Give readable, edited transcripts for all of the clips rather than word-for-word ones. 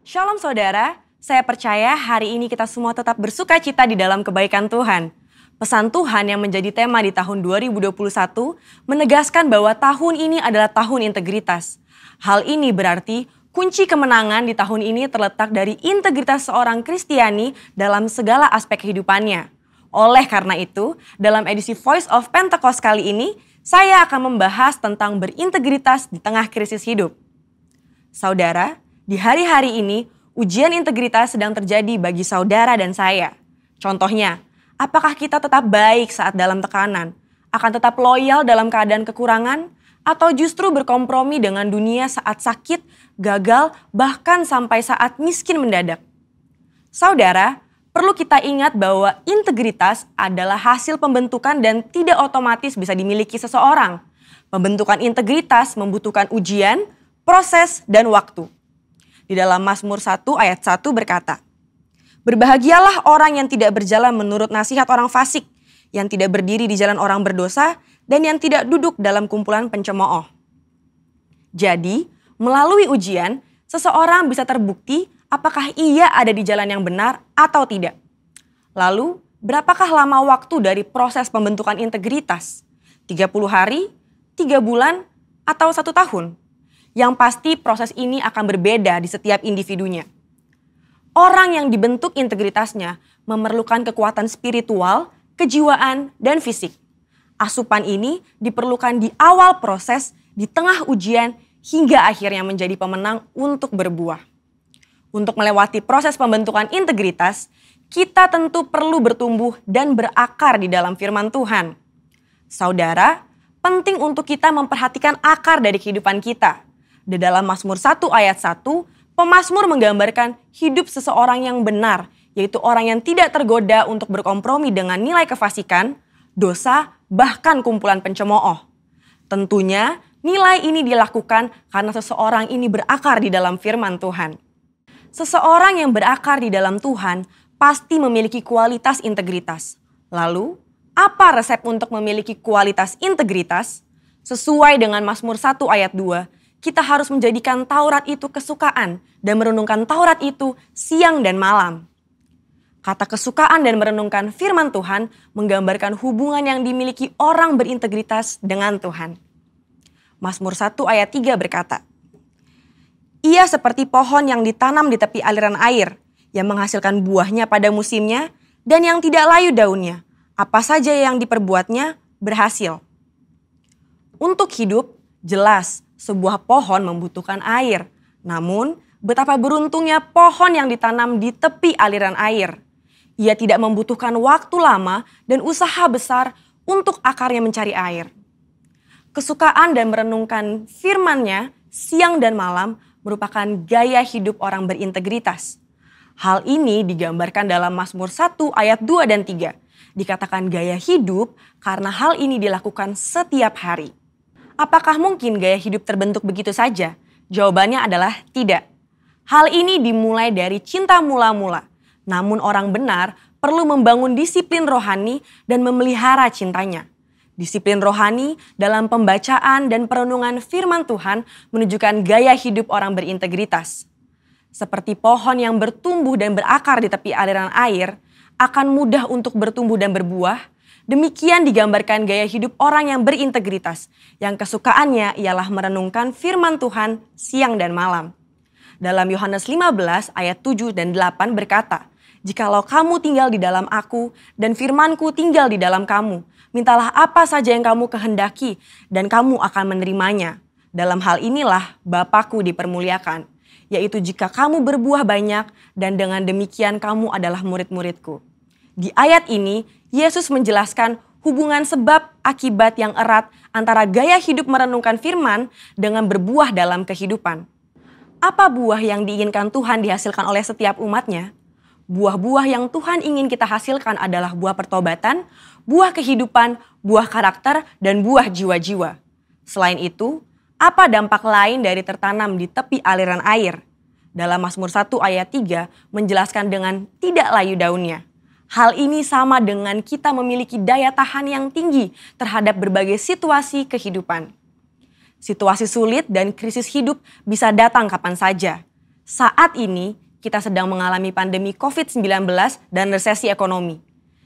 Shalom saudara, saya percaya hari ini kita semua tetap bersuka cita di dalam kebaikan Tuhan. Pesan Tuhan yang menjadi tema di tahun 2021 menegaskan bahwa tahun ini adalah tahun integritas. Hal ini berarti kunci kemenangan di tahun ini terletak dari integritas seorang Kristiani dalam segala aspek kehidupannya. Oleh karena itu, dalam edisi Voice of Pentecost kali ini, saya akan membahas tentang berintegritas di tengah krisis hidup. Saudara, di hari-hari ini, ujian integritas sedang terjadi bagi saudara dan saya. Contohnya, apakah kita tetap baik saat dalam tekanan, akan tetap loyal dalam keadaan kekurangan, atau justru berkompromi dengan dunia saat sakit, gagal, bahkan sampai saat miskin mendadak? Saudara, perlu kita ingat bahwa integritas adalah hasil pembentukan dan tidak otomatis bisa dimiliki seseorang. Pembentukan integritas membutuhkan ujian, proses, dan waktu. Di dalam Mazmur 1 ayat 1 berkata, "Berbahagialah orang yang tidak berjalan menurut nasihat orang fasik, yang tidak berdiri di jalan orang berdosa, dan yang tidak duduk dalam kumpulan pencemooh." Jadi, melalui ujian, seseorang bisa terbukti apakah ia ada di jalan yang benar atau tidak. Lalu, berapakah lama waktu dari proses pembentukan integritas? 30 hari, 3 bulan, atau 1 tahun? Yang pasti proses ini akan berbeda di setiap individunya. Orang yang dibentuk integritasnya memerlukan kekuatan spiritual, kejiwaan, dan fisik. Asupan ini diperlukan di awal proses, di tengah ujian, hingga akhirnya menjadi pemenang untuk berbuah. Untuk melewati proses pembentukan integritas, kita tentu perlu bertumbuh dan berakar di dalam firman Tuhan. Saudara, penting untuk kita memperhatikan akar dari kehidupan kita. Di dalam Mazmur 1 ayat 1, pemazmur menggambarkan hidup seseorang yang benar, yaitu orang yang tidak tergoda untuk berkompromi dengan nilai kefasikan, dosa, bahkan kumpulan pencemooh. Tentunya nilai ini dilakukan karena seseorang ini berakar di dalam firman Tuhan. Seseorang yang berakar di dalam Tuhan pasti memiliki kualitas integritas. Lalu, apa resep untuk memiliki kualitas integritas? Sesuai dengan Mazmur 1 ayat 2, kita harus menjadikan Taurat itu kesukaan dan merenungkan Taurat itu siang dan malam. Kata kesukaan dan merenungkan firman Tuhan menggambarkan hubungan yang dimiliki orang berintegritas dengan Tuhan. Mazmur 1 ayat 3 berkata, "Ia seperti pohon yang ditanam di tepi aliran air, yang menghasilkan buahnya pada musimnya dan yang tidak layu daunnya. Apa saja yang diperbuatnya berhasil." Untuk hidup, jelas sebuah pohon membutuhkan air. Namun, betapa beruntungnya pohon yang ditanam di tepi aliran air. Ia tidak membutuhkan waktu lama dan usaha besar untuk akarnya mencari air. Kesukaan dan merenungkan firman-Nya siang dan malam merupakan gaya hidup orang berintegritas. Hal ini digambarkan dalam Mazmur 1 ayat 2 dan 3. Dikatakan gaya hidup karena hal ini dilakukan setiap hari. Apakah mungkin gaya hidup terbentuk begitu saja? Jawabannya adalah tidak. Hal ini dimulai dari cinta mula-mula. Namun orang benar perlu membangun disiplin rohani dan memelihara cintanya. Disiplin rohani dalam pembacaan dan perenungan firman Tuhan menunjukkan gaya hidup orang berintegritas. Seperti pohon yang bertumbuh dan berakar di tepi aliran air, akan mudah untuk bertumbuh dan berbuah, demikian digambarkan gaya hidup orang yang berintegritas, yang kesukaannya ialah merenungkan firman Tuhan siang dan malam. Dalam Yohanes 15 ayat 7 dan 8 berkata, "Jikalau kamu tinggal di dalam aku dan firmanku tinggal di dalam kamu, mintalah apa saja yang kamu kehendaki dan kamu akan menerimanya. Dalam hal inilah Bapa-Ku dipermuliakan, yaitu jika kamu berbuah banyak dan dengan demikian kamu adalah murid-murid-Ku." Di ayat ini, Yesus menjelaskan hubungan sebab akibat yang erat antara gaya hidup merenungkan firman dengan berbuah dalam kehidupan. Apa buah yang diinginkan Tuhan dihasilkan oleh setiap umatnya? Buah-buah yang Tuhan ingin kita hasilkan adalah buah pertobatan, buah kehidupan, buah karakter, dan buah jiwa-jiwa. Selain itu, apa dampak lain dari tertanam di tepi aliran air? Dalam Mazmur 1 ayat 3 menjelaskan dengan tidak layu daunnya. Hal ini sama dengan kita memiliki daya tahan yang tinggi terhadap berbagai situasi kehidupan. Situasi sulit dan krisis hidup bisa datang kapan saja. Saat ini kita sedang mengalami pandemi COVID-19 dan resesi ekonomi.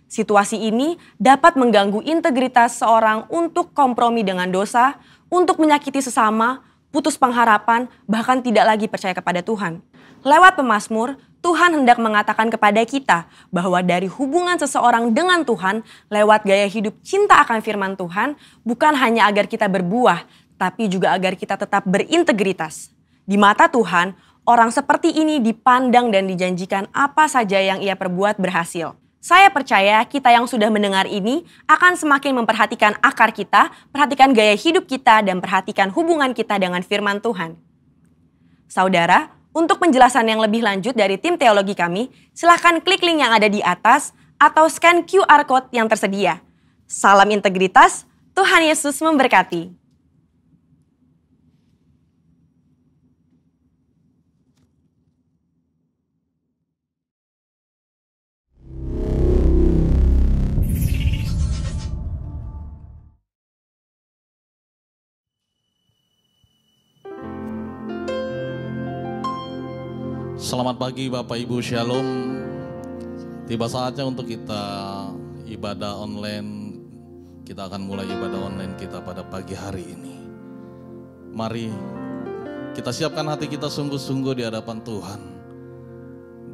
Situasi ini dapat mengganggu integritas seorang untuk kompromi dengan dosa, untuk menyakiti sesama, putus pengharapan, bahkan tidak lagi percaya kepada Tuhan. Lewat pemazmur, Tuhan hendak mengatakan kepada kita bahwa dari hubungan seseorang dengan Tuhan lewat gaya hidup cinta akan firman Tuhan bukan hanya agar kita berbuah, tapi juga agar kita tetap berintegritas. Di mata Tuhan, orang seperti ini dipandang dan dijanjikan apa saja yang ia perbuat berhasil. Saya percaya kita yang sudah mendengar ini akan semakin memperhatikan akar kita, perhatikan gaya hidup kita, dan perhatikan hubungan kita dengan firman Tuhan. Saudara, untuk penjelasan yang lebih lanjut dari tim teologi kami, silakan klik link yang ada di atas atau scan QR Code yang tersedia. Salam integritas, Tuhan Yesus memberkati. Selamat pagi Bapak Ibu, Shalom. Tiba saatnya untuk kita ibadah online. Kita akan mulai ibadah online kita pada pagi hari ini. Mari kita siapkan hati kita sungguh-sungguh di hadapan Tuhan.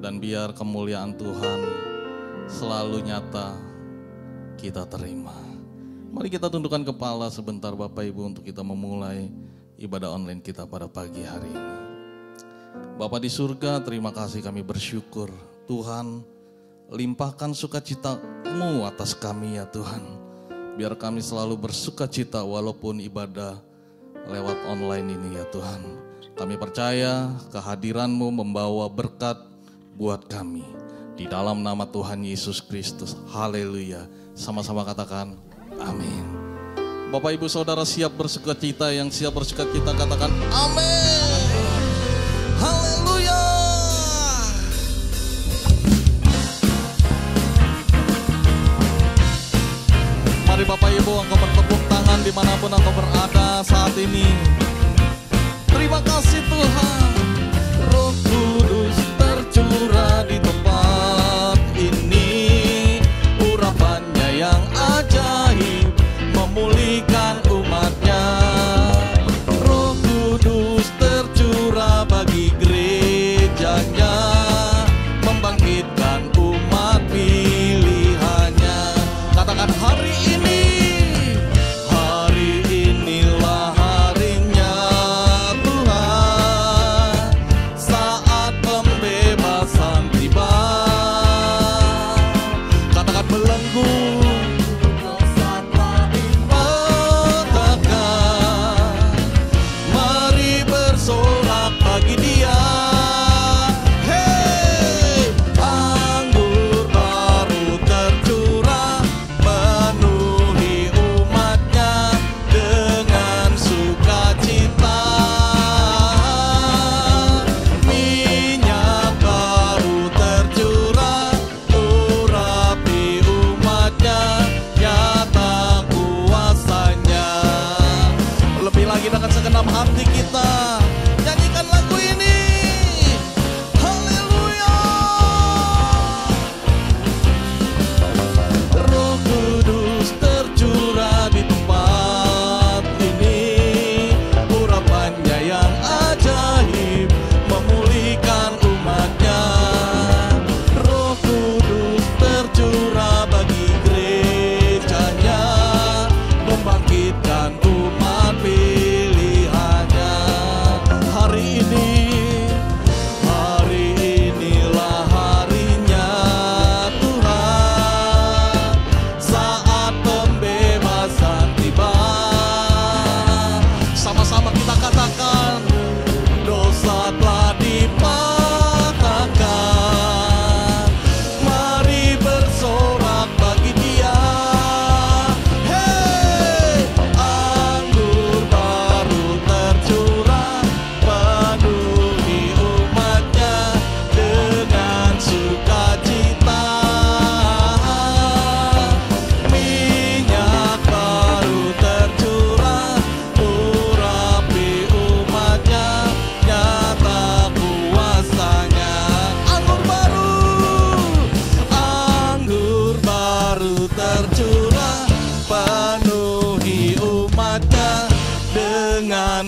Dan biar kemuliaan Tuhan selalu nyata kita terima. Mari kita tundukkan kepala sebentar Bapak Ibu untuk kita memulai ibadah online kita pada pagi hari ini. Bapa di surga, terima kasih, kami bersyukur. Tuhan, limpahkan sukacita-Mu atas kami ya Tuhan. Biar kami selalu bersukacita walaupun ibadah lewat online ini ya Tuhan. Kami percaya kehadiran-Mu membawa berkat buat kami. Di dalam nama Tuhan Yesus Kristus, haleluya. Sama-sama katakan, amin. Bapak Ibu Saudara siap bersukacita, yang siap bersukacita katakan, amin. Haleluya. Mari Bapak Ibu engkau bertepuk tangan dimanapun engkau berada saat ini. Terima kasih Tuhan. Roh Kudus tercurah di tempat ini. Urapannya yang ajaib memulihkan umatnya. Roh Kudus tercurah bagi gerejanya, membangkitkan umat pilihannya. Katakan hari ini, hari inilah harinya Tuhan, saat pembebasan tiba. Katakan belenggu dosa telah dipatahkan, mari bersorak bagi Dia. Hey, anggur baru tercurah penuhi umatnya dengan sukacita. Minyak baru tercurah urapi umatnya, nyata kuasanya. Lebih lagi dengan segenap hati kita nyanyikan lagu ini.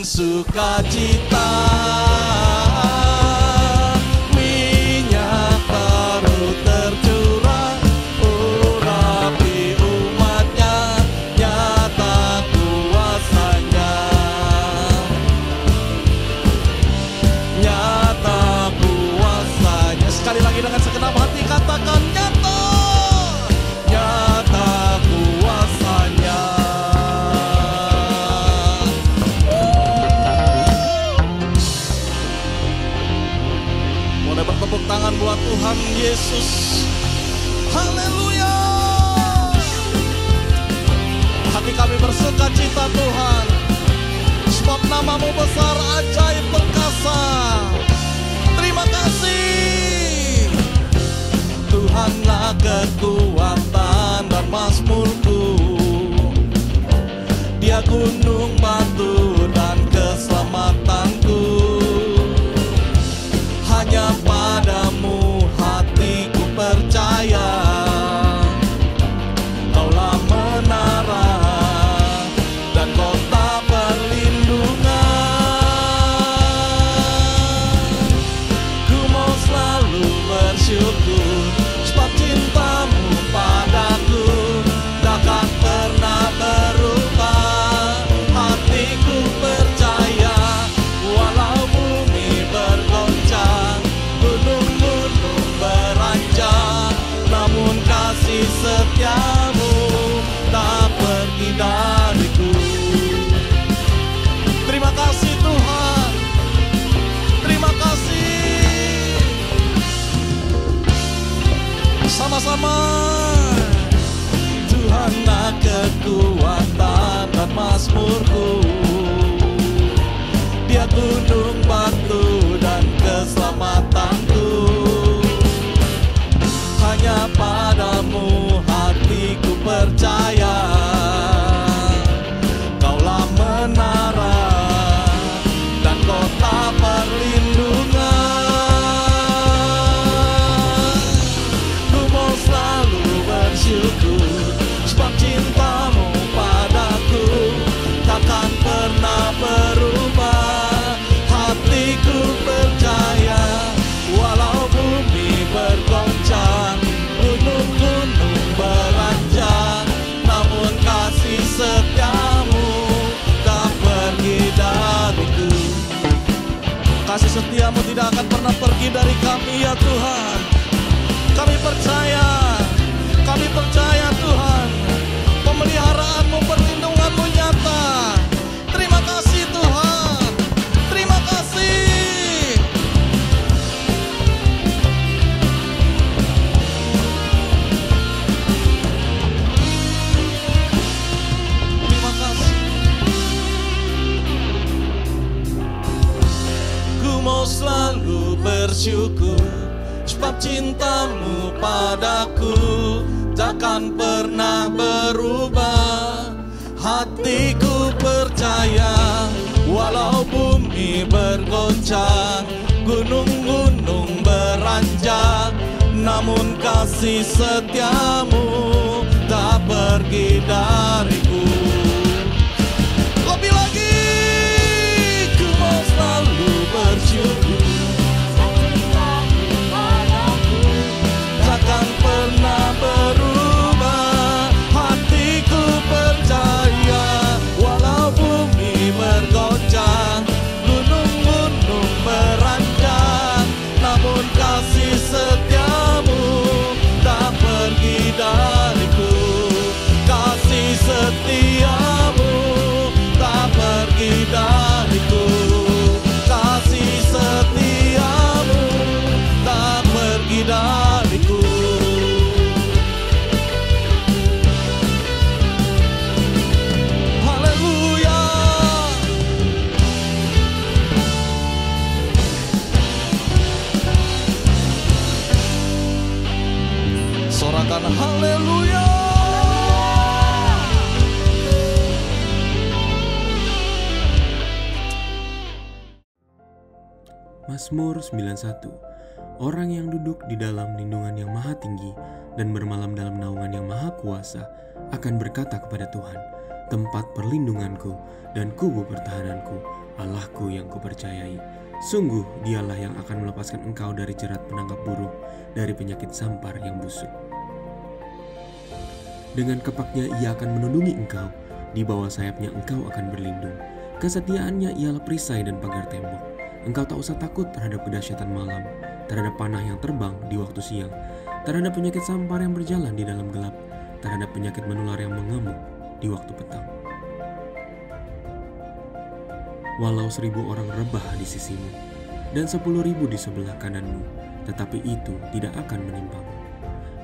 sukacita. Minyak baru tercurah, urapi umatnya, nyata kuasanya. Nyata kuasanya. Sekali lagi dengan segenap hati katakan nyata. Nyata kuasanya. Boleh bertepuk tangan buat Tuhan Yesus. Haleluya. Hati kami bersuka cita Tuhan, sebab namamu besar, ajaib, perkasa. Terima kasih. Tuhanlah kekuatan dan mazmurku, Dia gunung batu dan keselamatanku. Hanya padamu hatiku percaya, Kaulah menara dan kota perlindungan. Ku mau selalu bersyukur, sebab cintamu padaku takkan pernah berubah. Hatiku percaya, walau bumi bergoncang, gunung-gunung beranjak, namun kasih setiamu tak pergi dariku. Terima kasih Tuhan, terima kasih. Sama-sama. Tuhanlah kekuatan dan mazmurku, Dia gunung batu dan keselamatanku. Hanya padamu hatiku percaya, Kaulah menara dan kota perlindungan. Ku mau selalu bersyukur, sebab cintamu padaku takkan pernah berubah. Hatiku percaya, walau bumi bergoncang, gunung-gunung beranjak, namun kasih setiamu tak pergi dariku. Kasih setiamu tidak akan pernah pergi dari kami ya Tuhan. Kami percaya Tuhan, pemeliharaanmu, perlindunganmu nyata. Terima kasih Tuhan, terima kasih. Terima kasih. Ku mau selalu bersyukur, sebab cintamu padaku takkan pernah berubah. Hatiku percaya, walau bumi bergoncang, gunung-gunung beranjak, namun kasih setiamu tak pergi dariku. Lebih lagi, ku mau selalu bersyukur, takkan pernah berubah. Hatiku percaya, walau bumi bergoncang, gunung-gunung beranjak, namun kasih setiamu tak pergi dariku. Kasih setiamu tak pergi dariku. Kasih setiamu tak pergi dariku. Haleluya. Sorakan haleluya. Mazmur 91. Orang yang duduk di dalam lindungan yang maha tinggi dan bermalam dalam naungan yang maha kuasa akan berkata kepada Tuhan, tempat perlindunganku dan kubu pertahananku, Allahku yang kupercayai, sungguh Dialah yang akan melepaskan engkau dari jerat penangkap burung, dari penyakit sampar yang busuk. Dengan kepaknya Ia akan melindungi engkau, di bawah sayapnya engkau akan berlindung. Kesetiaannya ialah perisai dan pagar tembok. Engkau tak usah takut terhadap kedahsyatan malam, terhadap panah yang terbang di waktu siang, terhadap penyakit sampar yang berjalan di dalam gelap, terhadap penyakit menular yang mengamuk di waktu petang. Walau 1.000 orang rebah di sisimu, dan 10.000 di sebelah kananmu, tetapi itu tidak akan menimpamu.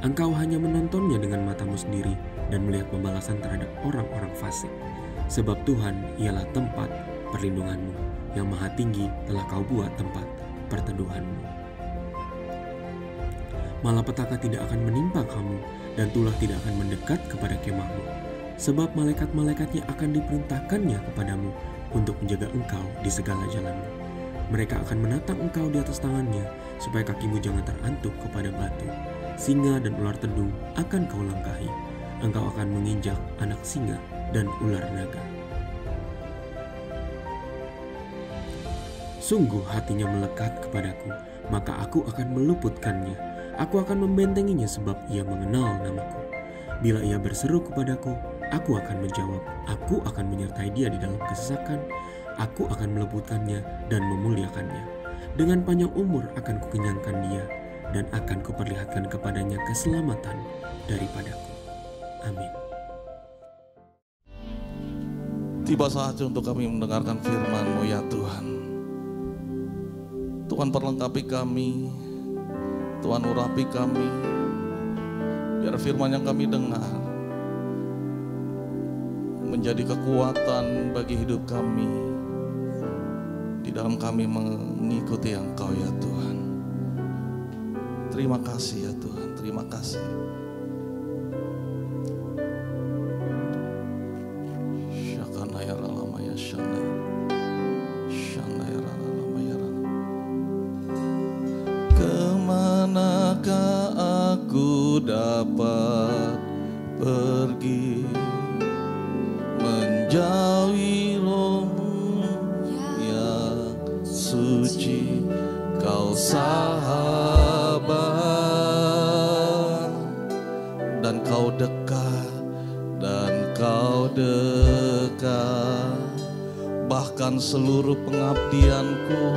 Engkau hanya menontonnya dengan matamu sendiri dan melihat pembalasan terhadap orang-orang fasik. Sebab Tuhan ialah tempat perlindunganmu, yang maha tinggi telah kau buat tempat perteduhanmu. Malapetaka tidak akan menimpa kamu, dan tulah tidak akan mendekat kepada kemahmu. Sebab malaikat-malaikatnya akan diperintahkannya kepadamu untuk menjaga engkau di segala jalanmu. Mereka akan menatang engkau di atas tangannya, supaya kakimu jangan terantuk kepada batu. Singa dan ular tedung akan kau langkahi. Engkau akan menginjak anak singa dan ular naga. Sungguh hatinya melekat kepadaku, maka aku akan meluputkannya. Aku akan membentenginya sebab ia mengenal namaku. Bila ia berseru kepadaku, aku akan menjawab. Aku akan menyertai dia di dalam kesesakan. Aku akan meluputkannya dan memuliakannya. Dengan panjang umur akan kukenyangkan dia, dan akan kuperlihatkan kepadanya keselamatan daripadaku. Amin. Tiba saatnya untuk kami mendengarkan firman-Mu ya Tuhan. Tuhan perlengkapi kami, Tuhan urapi kami, biar firman yang kami dengar menjadi kekuatan bagi hidup kami, di dalam kami mengikuti Engkau ya Tuhan. Terima kasih ya Tuhan, terima kasih. Kemanakah aku dapat pergi menjauhi roh-Mu yang suci, Kau sahabat, dan Kau dekat, dan Kau dekat, bahkan seluruh pengabdianku,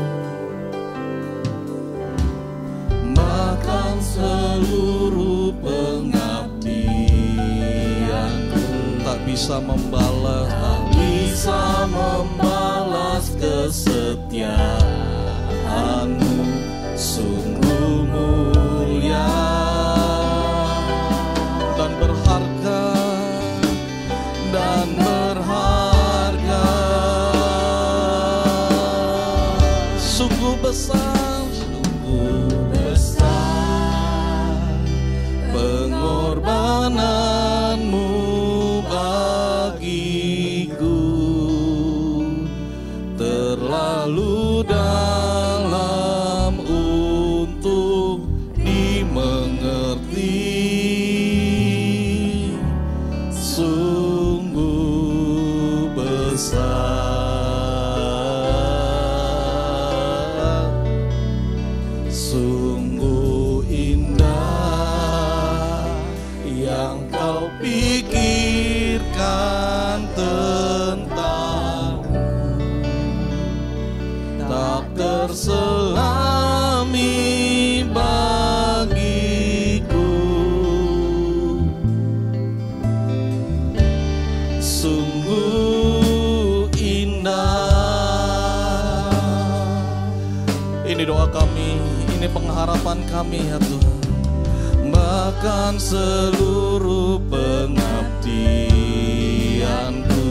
bahkan seluruh pengabdianku tak bisa membalas kesetiaan-Mu, sungguh mulia dan berharga, dan berharga, sungguh besar, sungguh besar pengorbanan-Mu bagiku, terlalu dalam untuk dimengerti, sungguh besar, sungguh indah yang Kau pikirkan tentang-Mu, tak terselami bagiku, sungguh indah. Ini doa kami, ini pengharapan kami ya Tuhan. Bahkan seluruh pengabdianku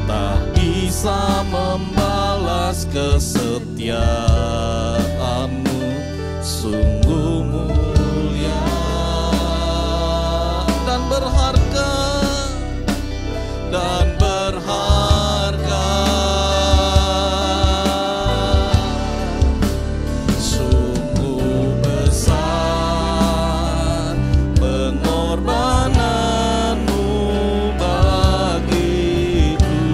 tak bisa membalas kesetiaan-Mu, sungguh mulia dan berharga, dan berharga, sungguh besar pengorbanan-Mu bagiku,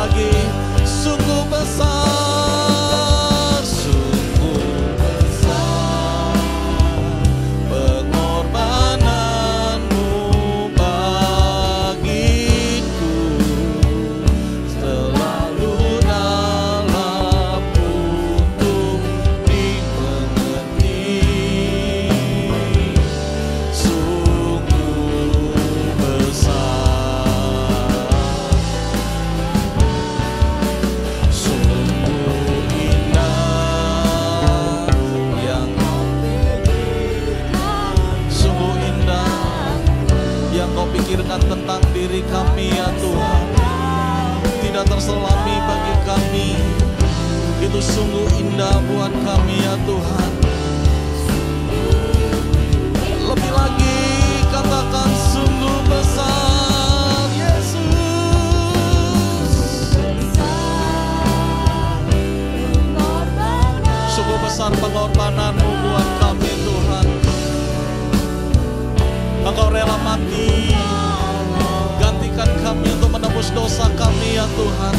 lagi. Sungguh besar, sungguh besar pengorbananmu bagiku, selalu dalam untuk dimengerti. Sungguh besar, sungguh indah yang sungguh indah yang Kau pikirkan tentang diri kami ya Tuhan. Tidak terselami bagi kami, itu sungguh indah buat kami ya Tuhan. Lebih lagi katakan sungguh besar Yesus. Sungguh besar pengorbananmu buat kami Tuhan. Engkau rela mati, gantikan kami untuk menebus dosa kami ya Tuhan.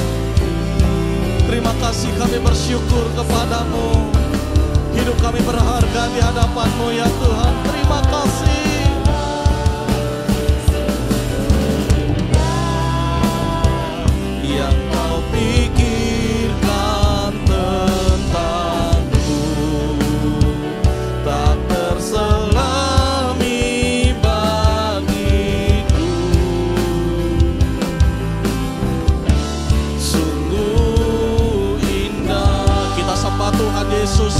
Terima kasih, kami bersyukur kepadamu. Hidup kami berharga di hadapan-Mu ya Tuhan. Terima kasih. Yang Kau pikirkan tentangku tak terselami bagiku. Sungguh indah. Kita sembah Tuhan Yesus.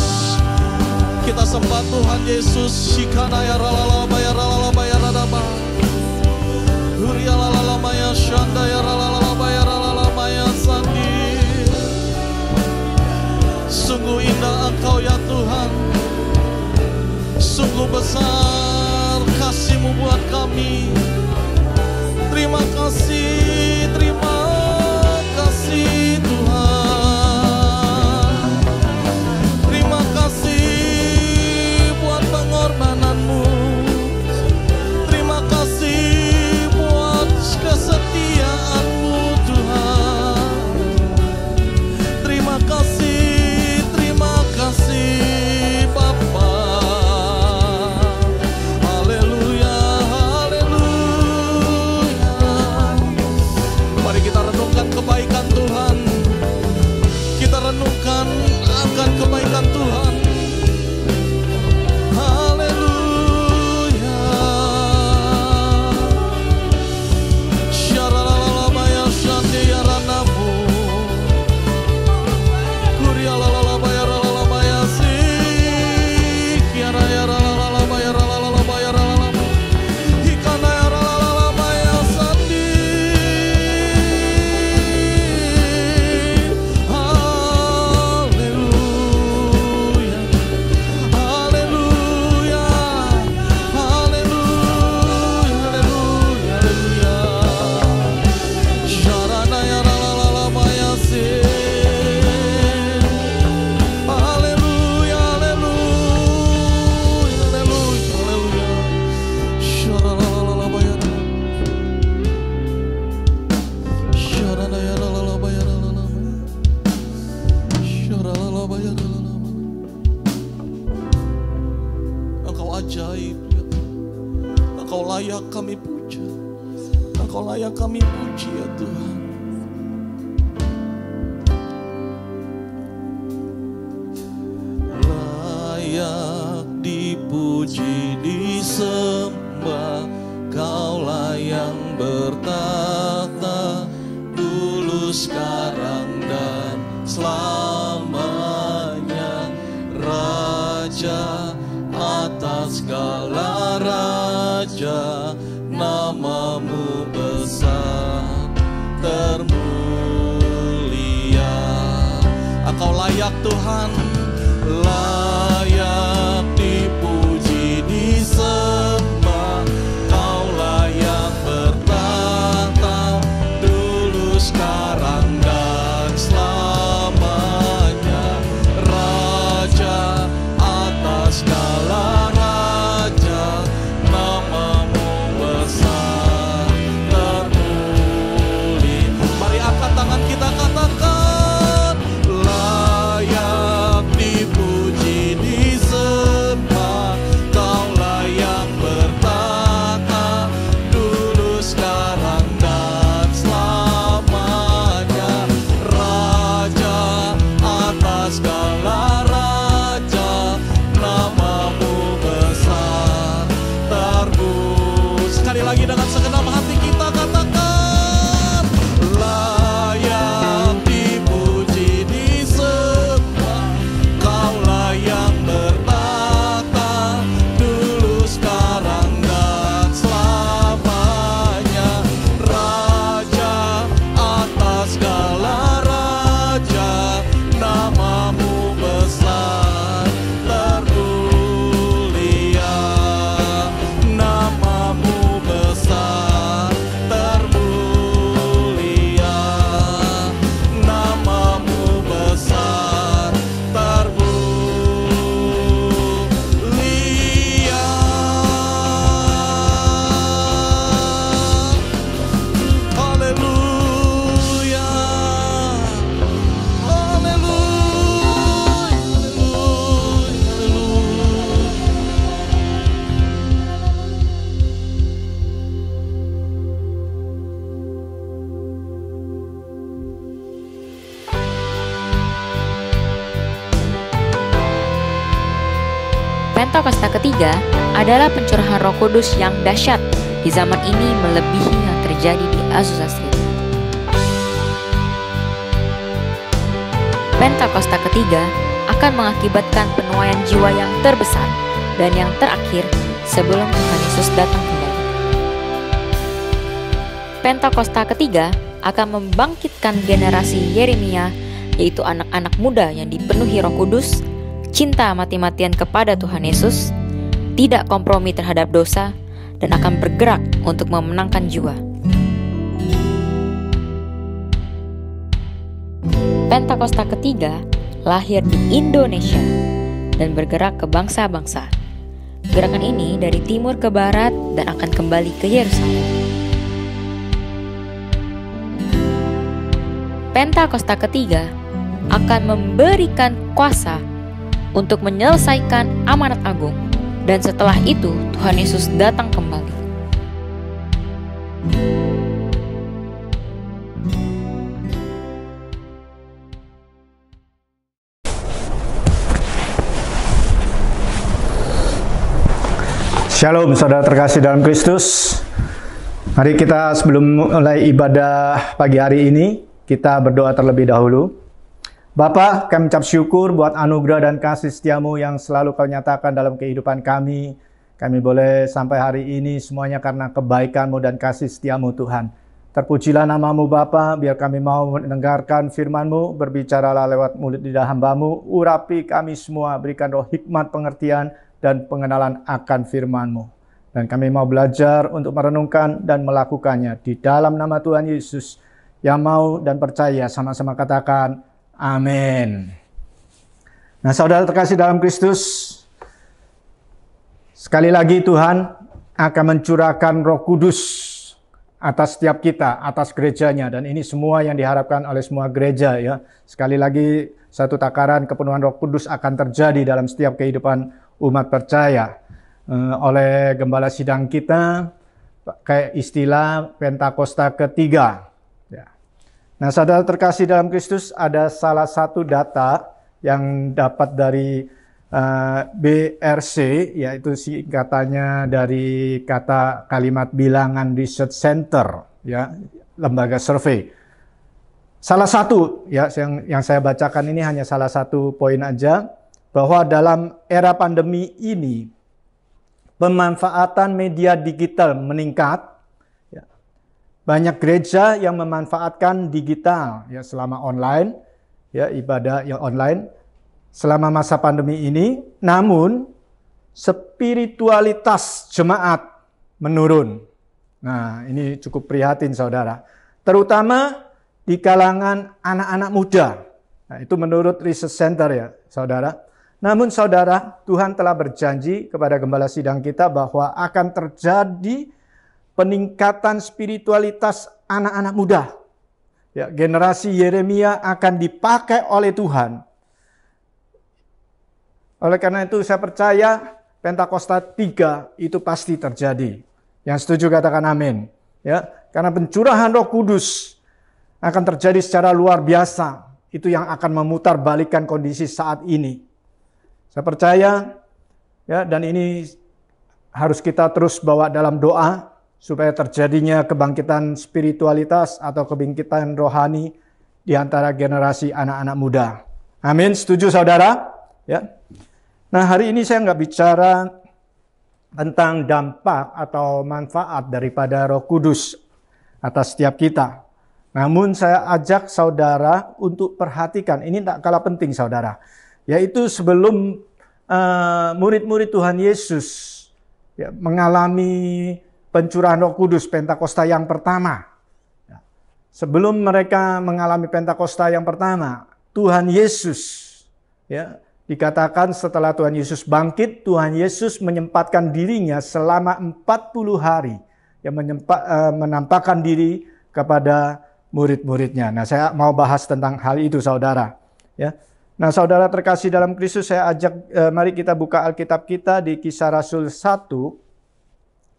Kita sembah Tuhan Yesus. Shikana ya ralala ya ralala ya radaba. Huria lalala ya shanda ya ralala ya ralala ya sandi. Sungguh indah Engkau ya Tuhan. Sungguh besar kasih-Mu buat kami. Terima kasih, terima kasih Tuhan. Terima kasih buat pengorbanan-Mu. Terima kasih buat kesetiaan-Mu Tuhan. Terima kasih Bapa. Haleluya, haleluya. Mari kita renungkan kebaikan Tuhan. Kita renungkan akan kebaikan Tuhan. Haleluya. Syaralalama ya syandi ya ranamu. Kuria lalalama ya ralalama ya sik. Kiara ya ralalama ya ralalama ya ralalama. Hikana ya ralalama ya sandi. Haleluya. Haleluya. Haleluya. Haleluya. Syarana ya ralalama ya sik. Haleluya, haleluya, haleluya, haleluya. Syaralalala ya Syarana ya ralalama ya ralalama. Syaralalama ya ralalama. Engkau ajaib ya Tuhan. Engkau layak kami puja. Engkau layak kami puji ya Tuhan. Layak dipuji, disembah, Kaulah yang bertahta dulu, sekarang dan selamanya. Raja atas segala raja, nama-Mu besar termulia. Engkau layak Tuhan, layak dipuji, disembah, Kaulah yang bertahta dulu, sekarang dan selamanya. Raja atas segala raja, nama-Mu besar termulia. Mari angkat tangan kita Pentakosta ketiga adalah pencurahan Roh Kudus yang dahsyat di zaman ini melebihi yang terjadi di Azusa Street. Pentakosta ketiga akan mengakibatkan penuaian jiwa yang terbesar dan yang terakhir sebelum Tuhan Yesus datang kembali. Pentakosta ketiga akan membangkitkan generasi Yeremia, yaitu anak-anak muda yang dipenuhi Roh Kudus, cinta mati-matian kepada Tuhan Yesus, tidak kompromi terhadap dosa, dan akan bergerak untuk memenangkan jiwa. Pentakosta ketiga lahir di Indonesia dan bergerak ke bangsa-bangsa. Gerakan ini dari timur ke barat dan akan kembali ke Yerusalem. Pentakosta ketiga akan memberikan kuasa untuk menyelesaikan amanat agung, dan setelah itu Tuhan Yesus datang kembali. Shalom saudara terkasih dalam Kristus. Mari kita sebelum mulai ibadah pagi hari ini, kita berdoa terlebih dahulu. Bapa, kami ucap syukur buat anugerah dan kasih setiamu yang selalu kau nyatakan dalam kehidupan kami. Kami boleh sampai hari ini semuanya karena kebaikanmu dan kasih setiamu Tuhan. Terpujilah namamu Bapa, biar kami mau mendengarkan firman-Mu, berbicaralah lewat mulut lidah hamba-Mu, urapi kami semua, berikan roh hikmat pengertian dan pengenalan akan firman-Mu. Dan kami mau belajar untuk merenungkan dan melakukannya di dalam nama Tuhan Yesus. Yang mau dan percaya sama-sama katakan amin. Nah saudara terkasih dalam Kristus, sekali lagi Tuhan akan mencurahkan Roh Kudus atas setiap kita, atas gerejanya. Dan ini semua yang diharapkan oleh semua gereja ya. Sekali lagi satu takaran kepenuhan Roh Kudus akan terjadi dalam setiap kehidupan umat percaya. Oleh gembala sidang kita kayak istilah Pentakosta ketiga ya. Nah saudara terkasih dalam Kristus, ada salah satu data yang dapat dari BRC, yaitu singkatannya dari kata kalimat Bilangan Research Center ya, lembaga survei. Salah satu ya yang saya bacakan ini hanya salah satu poin aja, bahwa dalam era pandemi ini pemanfaatan media digital meningkat. Ya. Banyak gereja yang memanfaatkan digital ya selama online, ya ibadah yang online selama masa pandemi ini. Namun spiritualitas jemaat menurun. Nah, ini cukup prihatin saudara. Terutama di kalangan anak-anak muda. Nah, itu menurut Research Center ya saudara. Namun saudara, Tuhan telah berjanji kepada gembala sidang kita bahwa akan terjadi peningkatan spiritualitas anak-anak muda. Ya, generasi Yeremia akan dipakai oleh Tuhan. Oleh karena itu saya percaya Pentakosta 3 itu pasti terjadi. Yang setuju katakan amin. Ya, karena pencurahan Roh Kudus akan terjadi secara luar biasa. Itu yang akan memutarbalikkan kondisi saat ini. Saya percaya ya, dan ini harus kita terus bawa dalam doa supaya terjadinya kebangkitan spiritualitas atau kebangkitan rohani di antara generasi anak-anak muda. Amin, setuju saudara? Ya. Nah hari ini saya nggak bicara tentang dampak atau manfaat daripada Roh Kudus atas setiap kita. Namun saya ajak saudara untuk perhatikan, ini tak kalah penting saudara. Yaitu sebelum murid-murid Tuhan Yesus ya, mengalami pencurahan Roh Kudus Pentakosta yang pertama. Ya, sebelum mereka mengalami Pentakosta yang pertama, Tuhan Yesus ya, dikatakan setelah Tuhan Yesus bangkit, Tuhan Yesus menyempatkan dirinya selama 40 hari. Yang menampakkan diri kepada murid-muridnya. Nah saya mau bahas tentang hal itu saudara. Ya. Nah saudara terkasih dalam Kristus, saya ajak mari kita buka Alkitab kita di Kisah Rasul 1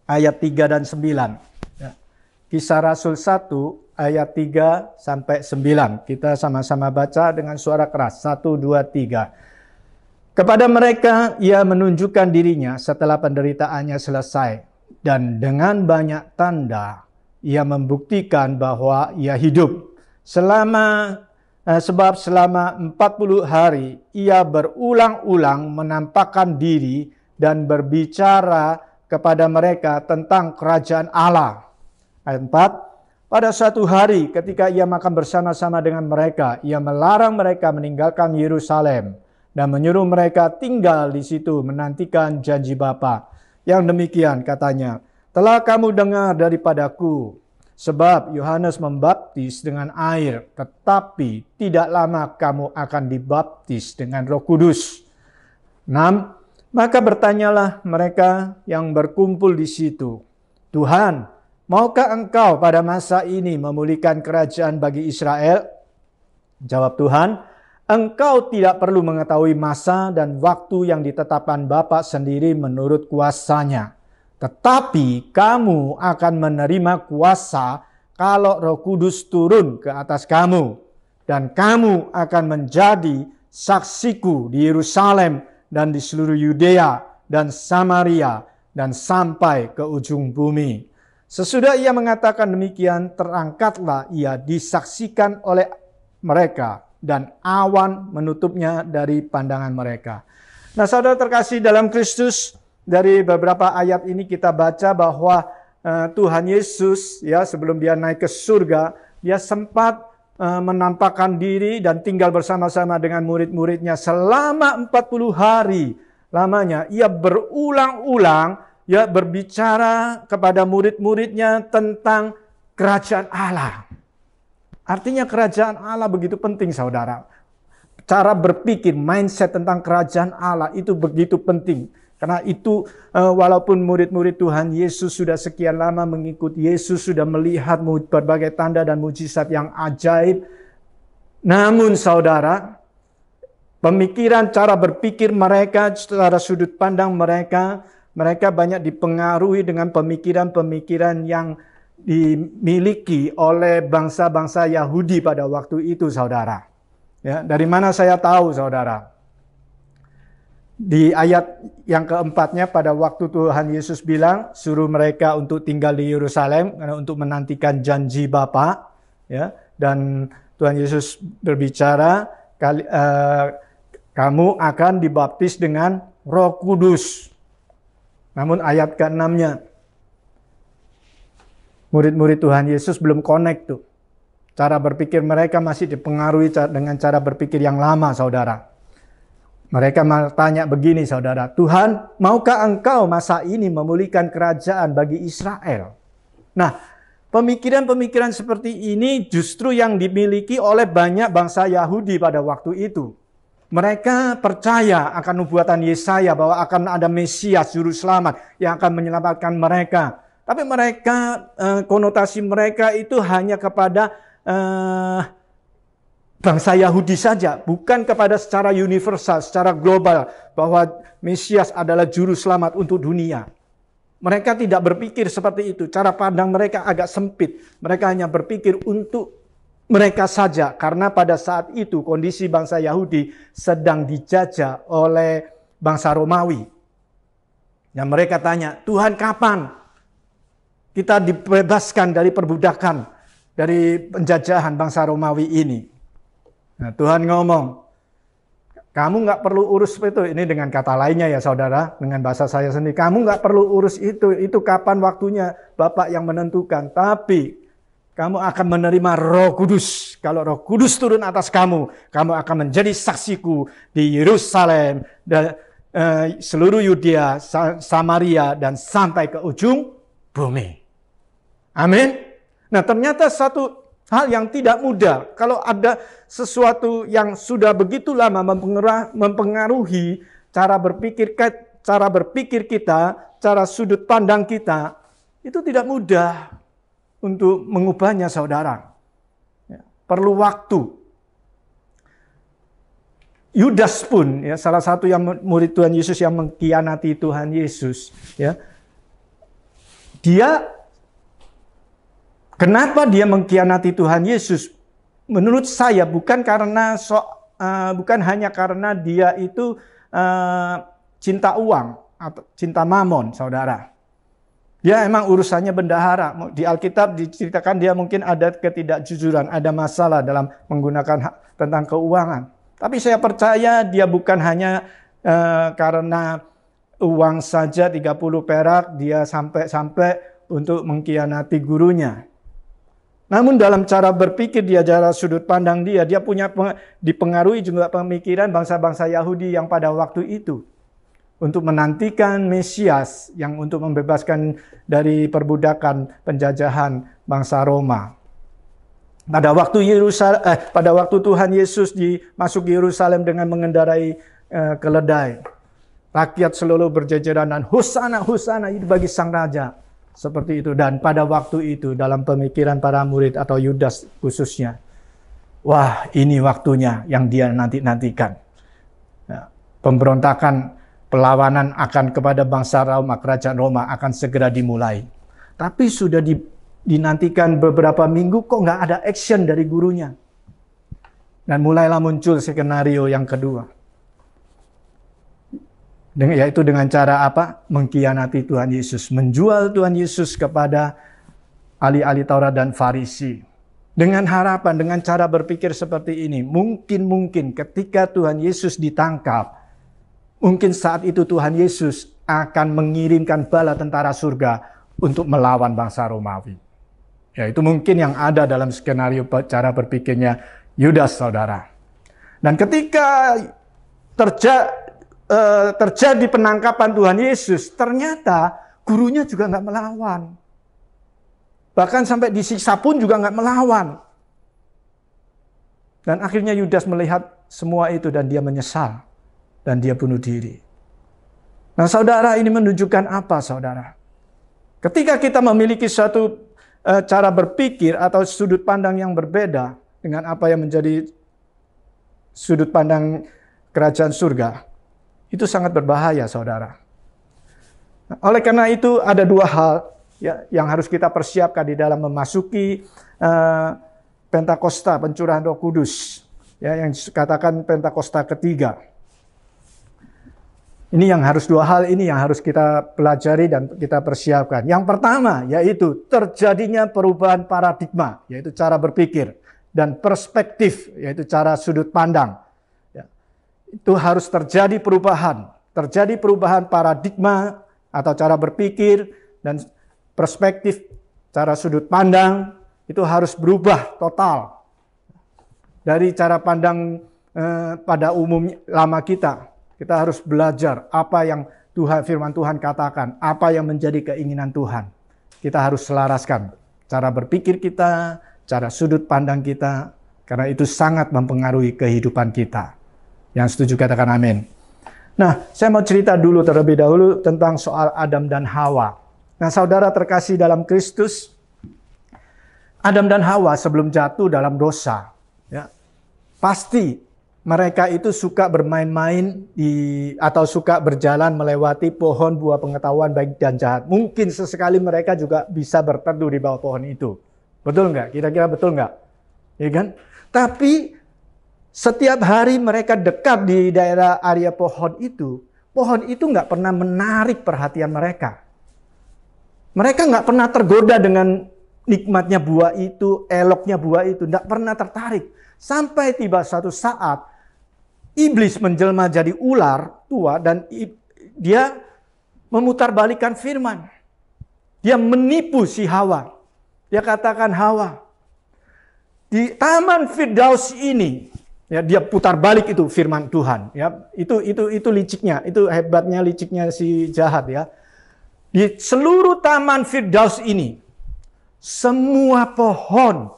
ayat 3 dan 9. Ya. Kisah Rasul 1 ayat 3 sampai 9. Kita sama-sama baca dengan suara keras. 1, 2, 3. Kepada mereka ia menunjukkan dirinya setelah penderitaannya selesai, dan dengan banyak tanda ia membuktikan bahwa ia hidup. Sebab selama 40 hari ia berulang-ulang menampakkan diri dan berbicara kepada mereka tentang kerajaan Allah. Ayat 4, pada suatu hari ketika ia makan bersama-sama dengan mereka, ia melarang mereka meninggalkan Yerusalem dan menyuruh mereka tinggal di situ menantikan janji Bapa. Yang demikian katanya, telah kamu dengar daripadaku, sebab Yohanes membaptis dengan air, tetapi tidak lama kamu akan dibaptis dengan Roh Kudus. 6. Maka bertanyalah mereka yang berkumpul di situ, Tuhan, maukah engkau pada masa ini memulihkan kerajaan bagi Israel? Jawab Tuhan, engkau tidak perlu mengetahui masa dan waktu yang ditetapkan Bapa sendiri menurut kuasanya. Tetapi kamu akan menerima kuasa kalau Roh Kudus turun ke atas kamu. Dan kamu akan menjadi saksiku di Yerusalem dan di seluruh Yudea dan Samaria dan sampai ke ujung bumi. Sesudah ia mengatakan demikian, terangkatlah ia disaksikan oleh mereka dan awan menutupnya dari pandangan mereka. Nah, saudara terkasih dalam Kristus, dari beberapa ayat ini kita baca bahwa Tuhan Yesus ya sebelum dia naik ke surga, dia sempat menampakkan diri dan tinggal bersama-sama dengan murid-muridnya selama 40 hari lamanya. Ia berulang-ulang ya berbicara kepada murid-muridnya tentang kerajaan Allah. Artinya kerajaan Allah begitu penting, saudara. Cara berpikir, mindset tentang kerajaan Allah itu begitu penting. Karena itu walaupun murid-murid Tuhan Yesus sudah sekian lama mengikuti Yesus, sudah melihat berbagai tanda dan mujizat yang ajaib. Namun saudara, pemikiran, cara berpikir mereka, secara sudut pandang mereka banyak dipengaruhi dengan pemikiran-pemikiran yang dimiliki oleh bangsa-bangsa Yahudi pada waktu itu, saudara. Ya, dari mana saya tahu, saudara? Di ayat yang keempatnya, pada waktu Tuhan Yesus bilang, suruh mereka untuk tinggal di Yerusalem karena untuk menantikan janji Bapa, ya. Dan Tuhan Yesus berbicara, kamu akan dibaptis dengan Roh Kudus. Namun ayat ke-6-nya, murid-murid Tuhan Yesus belum connect tuh. Cara berpikir mereka masih dipengaruhi dengan cara berpikir yang lama, saudara. Mereka tanya begini, saudara, Tuhan, maukah engkau masa ini memulihkan kerajaan bagi Israel? Nah, pemikiran-pemikiran seperti ini justru yang dimiliki oleh banyak bangsa Yahudi pada waktu itu. Mereka percaya akan nubuatan Yesaya bahwa akan ada Mesias, Juru Selamat yang akan menyelamatkan mereka. Tapi mereka, konotasi mereka itu hanya kepada bangsa Yahudi saja, bukan kepada secara universal, secara global, bahwa Mesias adalah juru selamat untuk dunia. Mereka tidak berpikir seperti itu. Cara pandang mereka agak sempit. Mereka hanya berpikir untuk mereka saja, karena pada saat itu kondisi bangsa Yahudi sedang dijajah oleh bangsa Romawi. Dan mereka tanya, Tuhan, kapan kita dibebaskan dari perbudakan, dari penjajahan bangsa Romawi ini? Nah, Tuhan ngomong, kamu nggak perlu urus itu. Ini dengan kata lainnya ya, saudara, dengan bahasa saya sendiri. Kamu nggak perlu urus itu kapan waktunya, Bapak yang menentukan. Tapi kamu akan menerima Roh Kudus. Kalau Roh Kudus turun atas kamu, kamu akan menjadi saksiku di Yerusalem dan seluruh Yudea, Samaria, dan sampai ke ujung bumi. Amin. Nah, ternyata satu hal yang tidak mudah. Kalau ada sesuatu yang sudah begitu lama mempengaruhi cara berpikir kita, cara sudut pandang kita, itu tidak mudah untuk mengubahnya, saudara. Ya, perlu waktu. Yudas pun, ya, salah satu yang murid Tuhan Yesus yang mengkhianati Tuhan Yesus, ya, kenapa dia mengkhianati Tuhan Yesus? Menurut saya bukan hanya karena dia itu cinta uang atau cinta mamon, saudara. Dia emang urusannya bendahara. Di Alkitab diceritakan dia mungkin ada ketidakjujuran, ada masalah dalam menggunakan hak tentang keuangan. Tapi saya percaya dia bukan hanya karena uang saja 30 perak, dia sampai untuk mengkhianati gurunya. Namun dalam cara berpikir dia, cara sudut pandang dia punya dipengaruhi juga pemikiran bangsa-bangsa Yahudi yang pada waktu itu. Untuk menantikan Mesias yang untuk membebaskan dari perbudakan penjajahan bangsa Roma. Pada waktu Tuhan Yesus masuk Yerusalem dengan mengendarai keledai, rakyat selalu berjejeran dan hosana, hosana itu bagi sang raja. Seperti itu. Dan pada waktu itu dalam pemikiran para murid atau Yudas khususnya, wah ini waktunya yang dia nantikan. Pemberontakan, perlawanan akan kepada bangsa Roma, kerajaan Roma akan segera dimulai. Tapi sudah dinantikan beberapa minggu kok nggak ada action dari gurunya. Dan mulailah muncul skenario yang kedua. Yaitu dengan cara apa? Mengkhianati Tuhan Yesus. Menjual Tuhan Yesus kepada ahli-ahli Taurat dan Farisi. Dengan harapan, dengan cara berpikir seperti ini. Mungkin ketika Tuhan Yesus ditangkap, mungkin saat itu Tuhan Yesus akan mengirimkan bala tentara surga untuk melawan bangsa Romawi. Ya, itu mungkin yang ada dalam skenario cara berpikirnya Yudas, saudara. Dan ketika terjadi penangkapan Tuhan Yesus, ternyata gurunya juga nggak melawan. Bahkan sampai disiksa pun juga nggak melawan. Dan akhirnya Yudas melihat semua itu dan dia menyesal. Dan dia bunuh diri. Nah saudara, ini menunjukkan apa saudara? Ketika kita memiliki suatu cara berpikir atau sudut pandang yang berbeda dengan apa yang menjadi sudut pandang kerajaan surga, itu sangat berbahaya saudara. Oleh karena itu ada dua hal yang harus kita persiapkan di dalam memasuki Pentakosta, pencurahan Roh Kudus, yang dikatakan Pentakosta ketiga. Ini yang harus dua hal ini yang harus kita pelajari dan kita persiapkan. Yang pertama yaitu terjadinya perubahan paradigma, yaitu cara berpikir, dan perspektif, yaitu cara sudut pandang. Itu harus terjadi perubahan paradigma atau cara berpikir dan perspektif, cara sudut pandang itu harus berubah total dari cara pandang pada umum lama kita. Kita harus belajar apa yang firman Tuhan katakan, apa yang menjadi keinginan Tuhan. Kita harus selaraskan cara berpikir kita, cara sudut pandang kita, karena itu sangat mempengaruhi kehidupan kita. Yang setuju katakan amin. Nah, saya mau cerita dulu terlebih dahulu tentang soal Adam dan Hawa. Nah, saudara terkasih dalam Kristus, Adam dan Hawa sebelum jatuh dalam dosa, pasti mereka itu suka bermain-main atau suka berjalan melewati pohon buah pengetahuan baik dan jahat. Mungkin sesekali mereka juga bisa berteduh di bawah pohon itu. Betul nggak? Kira-kira betul nggak? Ya kan? Tapi setiap hari mereka dekat di daerah area pohon itu nggak pernah menarik perhatian mereka. Mereka nggak pernah tergoda dengan nikmatnya buah itu, eloknya buah itu, nggak pernah tertarik. Sampai tiba satu saat, iblis menjelma jadi ular tua dan dia memutarbalikkan firman. Dia menipu si Hawa. Dia katakan, Hawa, di Taman Firdaus ini, dia putar balik itu firman Tuhan. Itu liciknya, itu hebatnya liciknya si jahat ya. Di seluruh Taman Firdaus ini, semua pohon,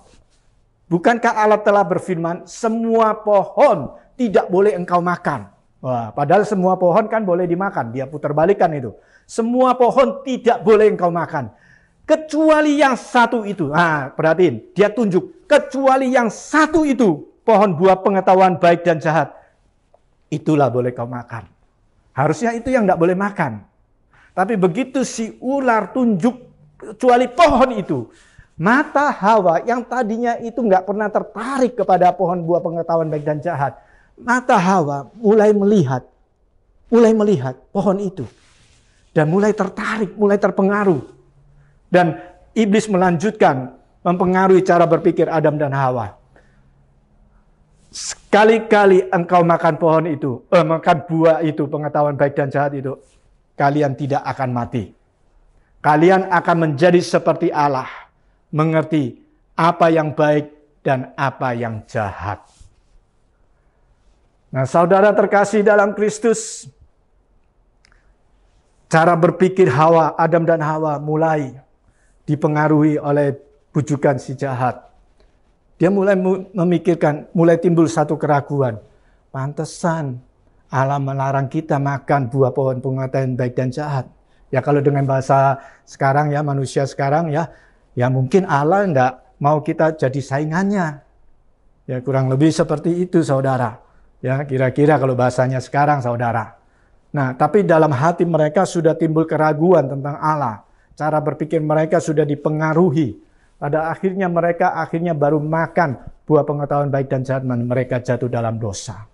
bukankah Allah telah berfirman, semua pohon tidak boleh engkau makan. Wah, padahal semua pohon kan boleh dimakan. Dia putar balikan itu. Semua pohon tidak boleh engkau makan. Kecuali yang satu itu. Nah, perhatiin. Dia tunjuk. Kecuali yang satu itu. Pohon buah pengetahuan baik dan jahat. Itulah boleh kau makan. Harusnya itu yang tidak boleh makan. Tapi begitu si ular tunjuk kecuali pohon itu. Mata Hawa yang tadinya itu nggak pernah tertarik kepada pohon buah pengetahuan baik dan jahat. Mata Hawa mulai melihat mulai melihat pohon itu. Dan mulai tertarik, mulai terpengaruh. Dan iblis melanjutkan mempengaruhi cara berpikir Adam dan Hawa. Sekali-kali engkau makan pohon itu, makan buah itu, pengetahuan baik dan jahat itu, kalian tidak akan mati. Kalian akan menjadi seperti Allah, mengerti apa yang baik dan apa yang jahat. Nah, saudara terkasih dalam Kristus, cara berpikir Adam dan Hawa mulai dipengaruhi oleh bujukan si jahat. Dia mulai memikirkan, mulai timbul satu keraguan. Pantesan Allah melarang kita makan buah pohon pengetahuan baik dan jahat. Ya kalau dengan bahasa sekarang ya, manusia sekarang ya mungkin Allah enggak mau kita jadi saingannya. Ya kurang lebih seperti itu saudara. Ya kira-kira kalau bahasanya sekarang saudara. Nah tapi dalam hati mereka sudah timbul keraguan tentang Allah. Cara berpikir mereka sudah dipengaruhi. Pada akhirnya mereka baru makan buah pengetahuan baik dan jahat, mereka jatuh dalam dosa.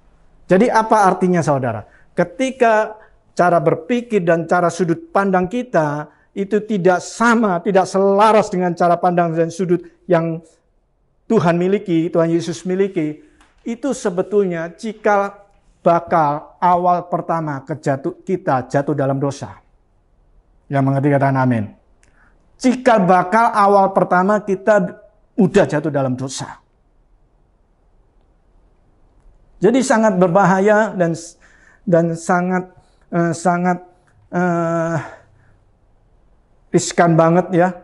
Jadi apa artinya saudara? Ketika cara berpikir dan cara sudut pandang kita itu tidak sama, tidak selaras dengan cara pandang dan sudut yang Tuhan miliki, Tuhan Yesus miliki, itu sebetulnya cikal bakal awal pertama kita jatuh dalam dosa. Yang mengerti katakan amin. Cikal bakal awal pertama kita udah jatuh dalam dosa. Jadi sangat berbahaya dan sangat riskan banget ya.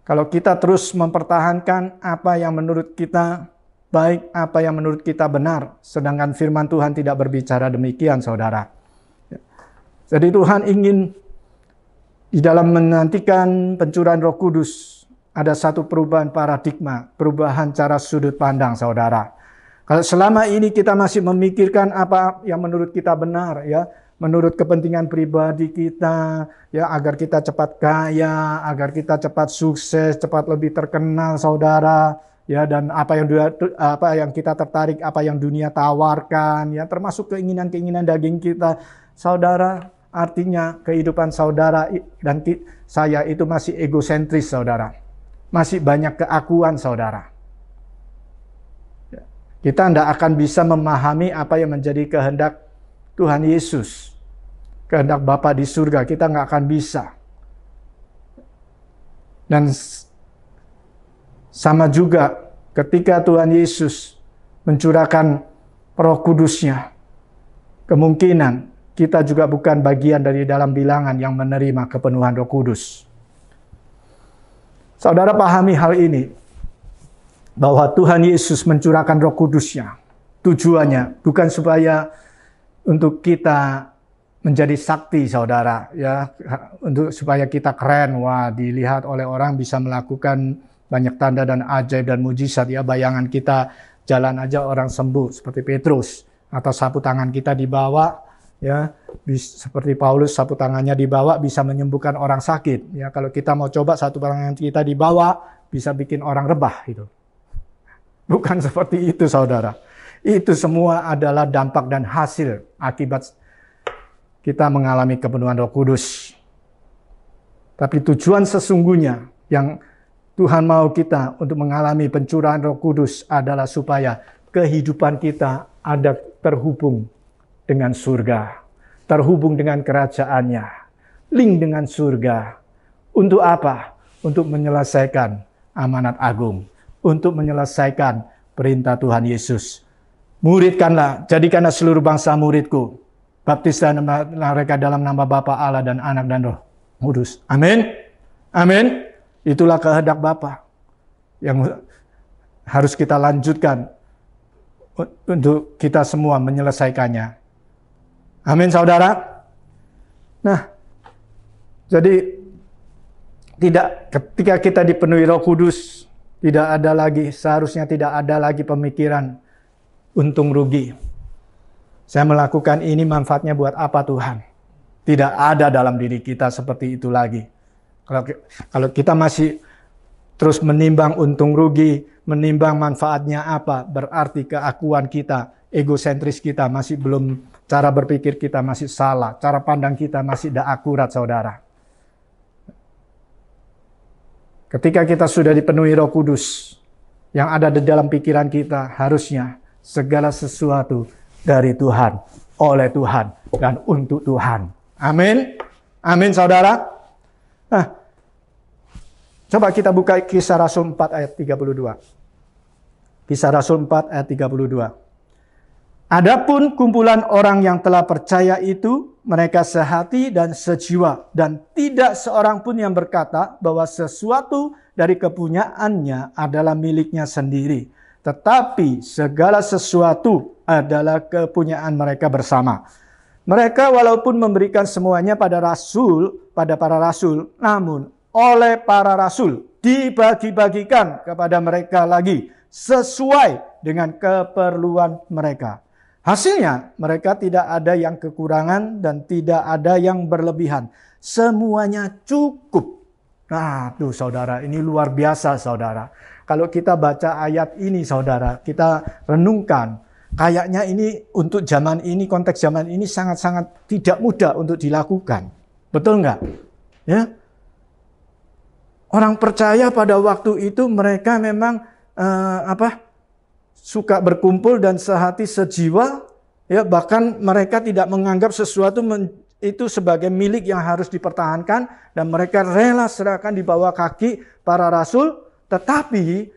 Kalau kita terus mempertahankan apa yang menurut kita baik, apa yang menurut kita benar, sedangkan firman Tuhan tidak berbicara demikian, saudara. Jadi Tuhan ingin di dalam menantikan pencurahan Roh Kudus, ada satu perubahan paradigma, perubahan cara sudut pandang, saudara. Kalau selama ini kita masih memikirkan apa yang menurut kita benar, ya, menurut kepentingan pribadi kita, ya, agar kita cepat kaya, agar kita cepat sukses, cepat lebih terkenal, saudara, ya, dan apa yang kita tertarik, apa yang dunia tawarkan, ya, termasuk keinginan-keinginan daging kita, saudara. Artinya kehidupan saudara dan saya itu masih egosentris, saudara. Masih banyak keakuan, saudara. Kita tidak akan bisa memahami apa yang menjadi kehendak Tuhan Yesus. Kehendak Bapa di surga, kita nggak akan bisa. Dan sama juga ketika Tuhan Yesus mencurahkan Roh Kudus-Nya, kemungkinan kita juga bukan bagian dari dalam bilangan yang menerima kepenuhan Roh Kudus. Saudara pahami hal ini, bahwa Tuhan Yesus mencurahkan Roh Kudus-Nya. Tujuannya bukan supaya untuk kita menjadi sakti, saudara, ya, untuk supaya kita keren, wah, dilihat oleh orang bisa melakukan banyak tanda dan ajaib dan mujizat, ya, bayangan kita jalan aja orang sembuh seperti Petrus, atau sapu tangan kita dibawa, ya, seperti Paulus, sapu tangannya dibawa bisa menyembuhkan orang sakit. Ya, kalau kita mau coba sapu tangan kita dibawa bisa bikin orang rebah gitu. Bukan seperti itu, saudara. Itu semua adalah dampak dan hasil akibat kita mengalami kepenuhan Roh Kudus. Tapi tujuan sesungguhnya yang Tuhan mau kita untuk mengalami pencurahan Roh Kudus adalah supaya kehidupan kita ada terhubung dengan surga, terhubung dengan kerajaannya, link dengan surga. Untuk apa? Untuk menyelesaikan amanat agung, untuk menyelesaikan perintah Tuhan Yesus. Muridkanlah, jadikanlah seluruh bangsa muridku, baptislah mereka dalam nama Bapa, Allah dan Anak dan Roh Kudus. Amin. Amin. Itulah kehendak Bapa yang harus kita lanjutkan untuk kita semua menyelesaikannya. Amin, saudara. Nah, jadi ketika kita dipenuhi Roh Kudus, seharusnya tidak ada lagi pemikiran untung rugi. Saya melakukan ini manfaatnya buat apa, Tuhan? Tidak ada dalam diri kita seperti itu lagi. Kalau kita masih terus menimbang untung rugi, menimbang manfaatnya apa, berarti keakuan kita egosentris kita masih belum, cara berpikir kita masih salah, cara pandang kita masih tidak akurat, saudara. Ketika kita sudah dipenuhi Roh Kudus, yang ada di dalam pikiran kita harusnya segala sesuatu dari Tuhan, oleh Tuhan, dan untuk Tuhan. Amin. Amin, saudara. Nah, coba kita buka Kisah Rasul 4 ayat 32. Kisah Rasul 4 ayat 32. Adapun kumpulan orang yang telah percaya itu, mereka sehati dan sejiwa, dan tidak seorang pun yang berkata bahwa sesuatu dari kepunyaannya adalah miliknya sendiri, tetapi segala sesuatu adalah kepunyaan mereka bersama. Mereka walaupun memberikan semuanya pada para rasul, namun oleh para rasul dibagi-bagikan kepada mereka lagi sesuai dengan keperluan mereka. Hasilnya mereka tidak ada yang kekurangan dan tidak ada yang berlebihan. Semuanya cukup. Nah, tuh saudara, ini luar biasa saudara. Kalau kita baca ayat ini saudara, kita renungkan, kayaknya ini untuk zaman ini, konteks zaman ini sangat-sangat tidak mudah untuk dilakukan. Betul nggak? Ya. Orang percaya pada waktu itu mereka memang suka berkumpul dan sehati sejiwa, ya, bahkan mereka tidak menganggap sesuatu itu sebagai milik yang harus dipertahankan, dan mereka rela serahkan di bawah kaki para rasul. Tetapi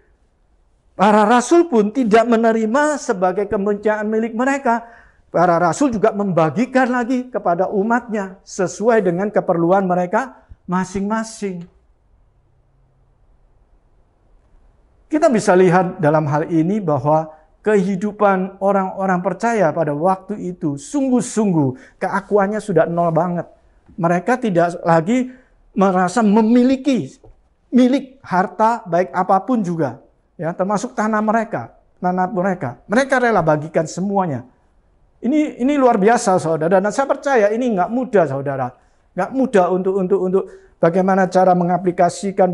para rasul pun tidak menerima sebagai kepunyaan milik mereka. Para rasul juga membagikan lagi kepada umatnya sesuai dengan keperluan mereka masing-masing. Kita bisa lihat dalam hal ini bahwa kehidupan orang-orang percaya pada waktu itu sungguh-sungguh keakuannya sudah nol banget. Mereka tidak lagi merasa memiliki milik harta baik apapun juga, ya, termasuk tanah mereka. Mereka rela bagikan semuanya. Ini luar biasa saudara, dan saya percaya ini nggak mudah saudara. Nggak mudah untuk bagaimana cara mengaplikasikan,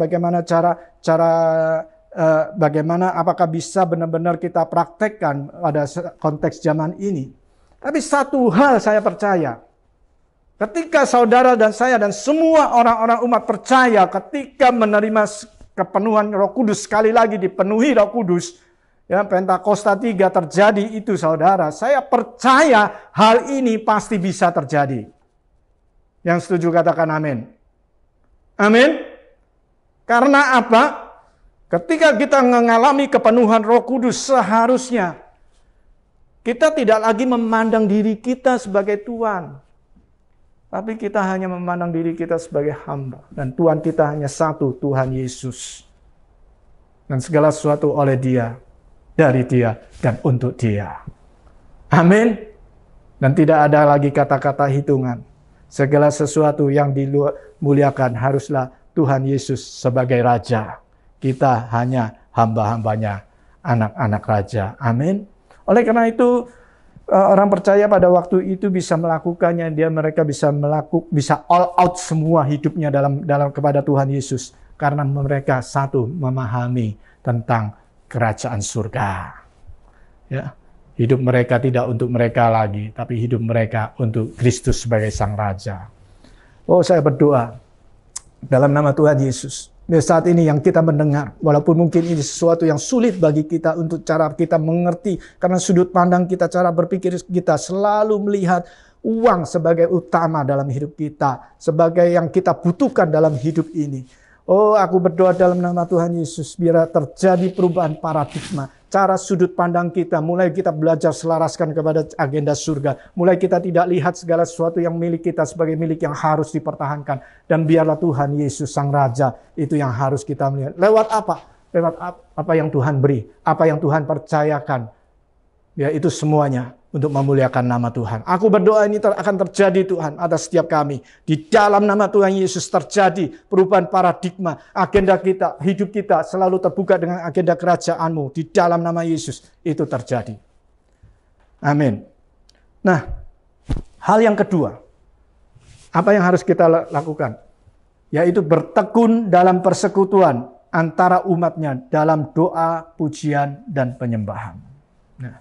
bagaimana apakah bisa benar-benar kita praktekkan pada konteks zaman ini. Tapi satu hal saya percaya, ketika saudara dan saya dan semua orang-orang umat percaya ketika menerima kepenuhan Roh Kudus, sekali lagi dipenuhi Roh Kudus, ya, Pentakosta 3 terjadi itu saudara, saya percaya hal ini pasti bisa terjadi. Yang setuju katakan amin. Amin. Karena apa? Ketika kita mengalami kepenuhan Roh Kudus, seharusnya kita tidak lagi memandang diri kita sebagai Tuhan, tapi kita hanya memandang diri kita sebagai hamba. Dan Tuhan kita hanya satu, Tuhan Yesus. Dan segala sesuatu oleh Dia, dari Dia, dan untuk Dia. Amin. Dan tidak ada lagi kata-kata hitungan. Segala sesuatu yang dimuliakan haruslah Tuhan Yesus sebagai Raja. Kita hanya hamba-hambanya, anak-anak Raja. Amin. Oleh karena itu, orang percaya pada waktu itu bisa melakukannya. Mereka bisa all out semua hidupnya dalam kepada Tuhan Yesus, karena mereka satu memahami tentang kerajaan surga. Ya, hidup mereka tidak untuk mereka lagi, tapi hidup mereka untuk Kristus sebagai Sang Raja. Oh, saya berdoa dalam nama Tuhan Yesus. Saat ini yang kita mendengar, walaupun mungkin ini sesuatu yang sulit bagi kita untuk cara kita mengerti, karena sudut pandang kita, cara berpikir kita selalu melihat uang sebagai utama dalam hidup kita, sebagai yang kita butuhkan dalam hidup ini. Oh, aku berdoa dalam nama Tuhan Yesus, biar terjadi perubahan paradigma. Cara sudut pandang kita, mulai kita belajar selaraskan kepada agenda surga. Mulai kita tidak lihat segala sesuatu yang milik kita sebagai milik yang harus dipertahankan. Dan biarlah Tuhan Yesus Sang Raja, itu yang harus kita melihat. Lewat apa? Lewat apa yang Tuhan beri, apa yang Tuhan percayakan. Ya, itu semuanya untuk memuliakan nama Tuhan. Aku berdoa ini akan terjadi Tuhan atas setiap kami. Di dalam nama Tuhan Yesus terjadi perubahan paradigma. Agenda kita, hidup kita selalu terbuka dengan agenda kerajaan-Mu. Di dalam nama Yesus itu terjadi. Amin. Nah, hal yang kedua, apa yang harus kita lakukan? Yaitu bertekun dalam persekutuan antara umatnya dalam doa, pujian, dan penyembahan. Nah,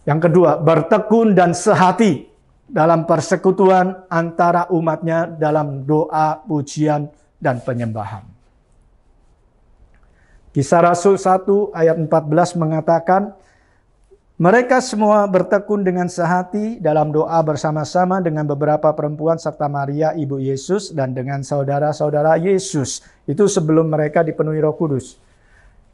Yang kedua, bertekun dan sehati dalam persekutuan antara umatnya dalam doa, pujian, dan penyembahan. Kisah Rasul 1 ayat 14 mengatakan, mereka semua bertekun dengan sehati dalam doa bersama-sama dengan beberapa perempuan serta Maria ibu Yesus dan dengan saudara-saudara Yesus. Itu sebelum mereka dipenuhi Roh Kudus.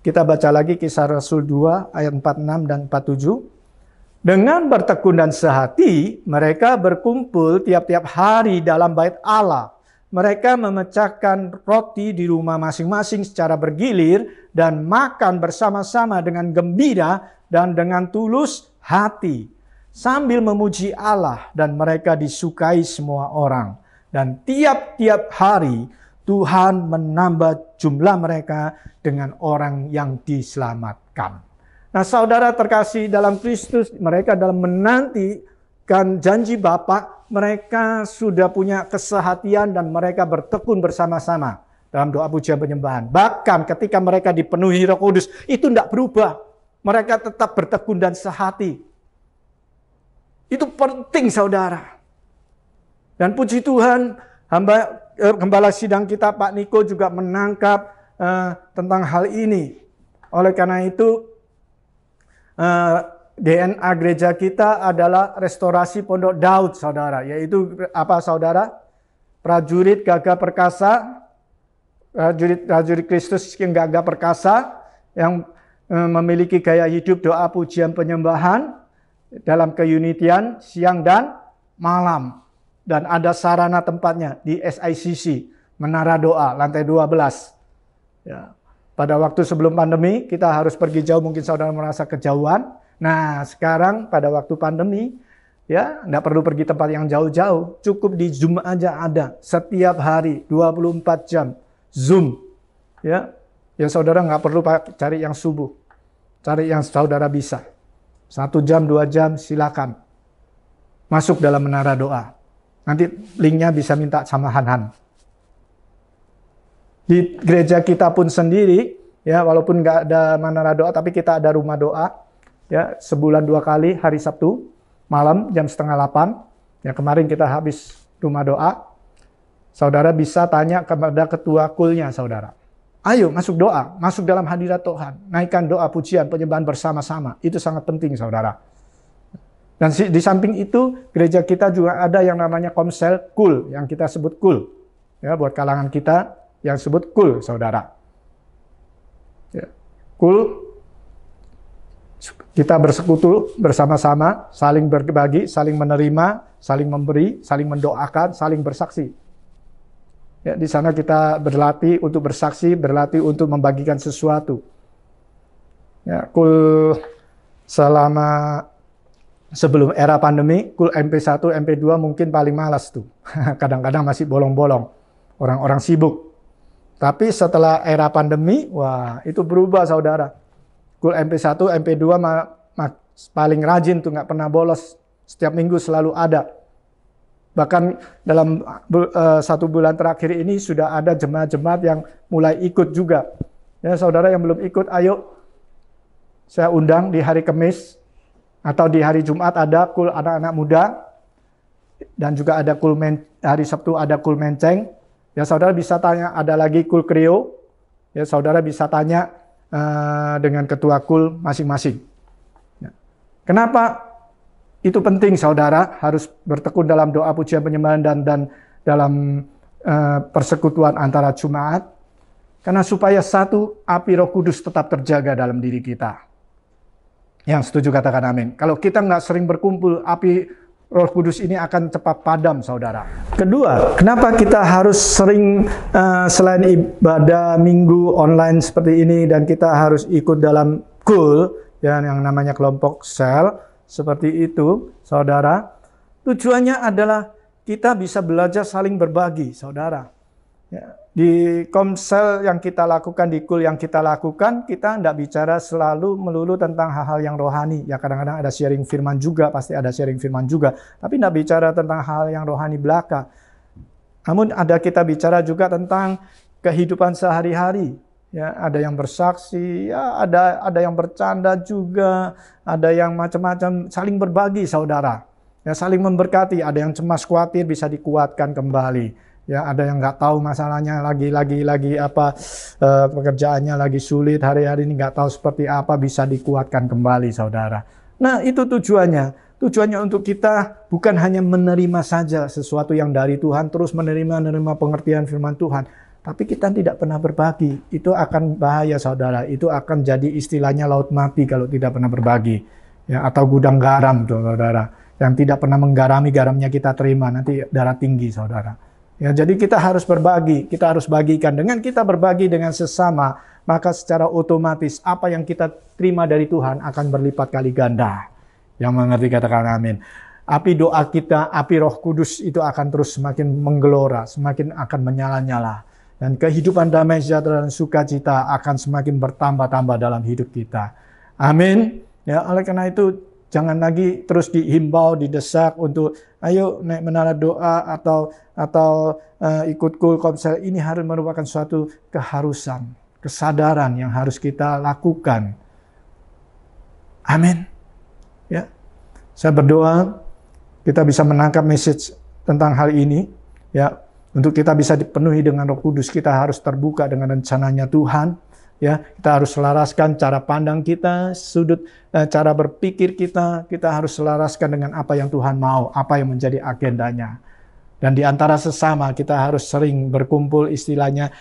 Kita baca lagi Kisah Rasul 2 ayat 46 dan 47. Dengan bertekun dan sehati, mereka berkumpul tiap-tiap hari dalam bait Allah. Mereka memecahkan roti di rumah masing-masing secara bergilir dan makan bersama-sama dengan gembira dan dengan tulus hati, sambil memuji Allah, dan mereka disukai semua orang. Dan tiap-tiap hari Tuhan menambah jumlah mereka dengan orang yang diselamatkan. Nah, saudara terkasih dalam Kristus, mereka dalam menantikan janji Bapa, mereka sudah punya kesehatian dan mereka bertekun bersama-sama dalam doa pujian penyembahan. Bahkan ketika mereka dipenuhi Roh Kudus, itu tidak berubah. Mereka tetap bertekun dan sehati. Itu penting, saudara. Dan puji Tuhan, Gembala sidang kita Pak Niko juga menangkap tentang hal ini. Oleh karena itu, DNA gereja kita adalah restorasi Pondok Daud, saudara. Yaitu apa, saudara? Prajurit gagah perkasa, prajurit Kristus yang gagah perkasa, yang memiliki gaya hidup doa pujian penyembahan dalam keunitian siang dan malam. Dan ada sarana tempatnya di SICC, Menara Doa, lantai 12. Ya. Pada waktu sebelum pandemi, kita harus pergi jauh, mungkin saudara merasa kejauhan. Nah, sekarang pada waktu pandemi, ya, enggak perlu pergi tempat yang jauh-jauh. Cukup di Zoom aja ada. Setiap hari, 24 jam. Zoom. Ya, saudara nggak perlu cari yang subuh. Cari yang saudara bisa. 1 jam, 2 jam, silakan. Masuk dalam menara doa. Nanti linknya bisa minta sama Han-Han. Di gereja kita pun sendiri, ya, walaupun nggak ada menara doa, tapi kita ada rumah doa, ya, sebulan 2 kali, hari Sabtu malam jam 7:30. Ya, kemarin kita habis rumah doa. Saudara bisa tanya kepada ketua kulnya, saudara. Ayo masuk doa, masuk dalam hadirat Tuhan, naikkan doa pujian penyembahan bersama-sama. Itu sangat penting, saudara. Dan di samping itu, gereja kita juga ada yang namanya komsel kul, yang kita sebut kul, ya, buat kalangan kita yang sebut kul, saudara. Ya. Kul, kita bersekutu bersama-sama, saling berbagi, saling menerima, saling memberi, saling mendoakan, saling bersaksi. Ya, di sana kita berlatih untuk bersaksi, berlatih untuk membagikan sesuatu. Ya, kul selama sebelum era pandemi, kul MP1, MP2 mungkin paling malas tuh. Kadang-kadang masih bolong-bolong, orang-orang sibuk. Tapi setelah era pandemi, wah, itu berubah, saudara. Kul MP1, MP2 paling rajin tuh, nggak pernah bolos. Setiap minggu selalu ada. Bahkan dalam 1 bulan terakhir ini sudah ada jemaat-jemaat yang mulai ikut juga. Ya, saudara yang belum ikut, ayo saya undang di hari Kamis atau di hari Jumat ada kul anak-anak muda. Dan juga ada kul hari Sabtu ada kul menceng. Ya, saudara bisa tanya, ada lagi kul kreo. Ya, saudara bisa tanya dengan ketua kul masing-masing. Ya. Kenapa itu penting, saudara? Harus bertekun dalam doa pujian penyembahan dan dalam persekutuan antara jemaat. Karena supaya satu, api Roh Kudus tetap terjaga dalam diri kita. Yang setuju katakan amin. Kalau kita nggak sering berkumpul, api Roh Kudus ini akan cepat padam, saudara. Kedua, kenapa kita harus sering selain ibadah minggu online seperti ini dan kita harus ikut dalam kul, ya, yang namanya kelompok sel seperti itu, saudara. Tujuannya adalah kita bisa belajar saling berbagi, saudara. Ya, di komsel yang kita lakukan, di kul yang kita lakukan, kita tidak bicara selalu melulu tentang hal-hal yang rohani. Ya, kadang-kadang ada sharing firman juga, pasti ada sharing firman juga. Tapi tidak bicara tentang hal yang rohani belaka. Namun ada kita bicara juga tentang kehidupan sehari-hari. Ya, ada yang bersaksi, ya ada yang bercanda juga, ada yang macam-macam, saling berbagi saudara. Ya, saling memberkati, ada yang cemas khawatir bisa dikuatkan kembali. Ya, ada yang nggak tahu masalahnya lagi apa pekerjaannya lagi sulit hari-hari ini, nggak tahu seperti apa, bisa dikuatkan kembali saudara. Nah, itu tujuannya. Tujuannya untuk kita bukan hanya menerima saja sesuatu yang dari Tuhan, terus menerima pengertian firman Tuhan. Tapi kita tidak pernah berbagi. Itu akan bahaya saudara. Itu akan jadi istilahnya laut mati kalau tidak pernah berbagi. Ya, atau gudang garam tuh saudara. Yang tidak pernah menggarami, garamnya kita terima. Nanti darah tinggi saudara. Ya, jadi kita harus berbagi. Kita harus bagikan. Dengan kita berbagi dengan sesama, maka secara otomatis apa yang kita terima dari Tuhan akan berlipat kali ganda. Yang mengerti katakan amin. Api doa kita, api Roh Kudus itu akan terus semakin menggelora, semakin akan menyala-nyala. Dan kehidupan damai sejahtera dan sukacita akan semakin bertambah-tambah dalam hidup kita. Amin. Ya, oleh karena itu jangan lagi terus dihimbau, didesak untuk ayo naik menara doa atau ikut kul komsel. Ini harus merupakan suatu keharusan, kesadaran yang harus kita lakukan. Amin. Ya. Saya berdoa kita bisa menangkap message tentang hal ini, ya. Untuk kita bisa dipenuhi dengan Roh Kudus, kita harus terbuka dengan rencananya Tuhan. Ya, kita harus selaraskan cara pandang kita, cara berpikir kita harus selaraskan dengan apa yang Tuhan mau, apa yang menjadi agendanya. Dan di antara sesama kita harus sering berkumpul, istilahnya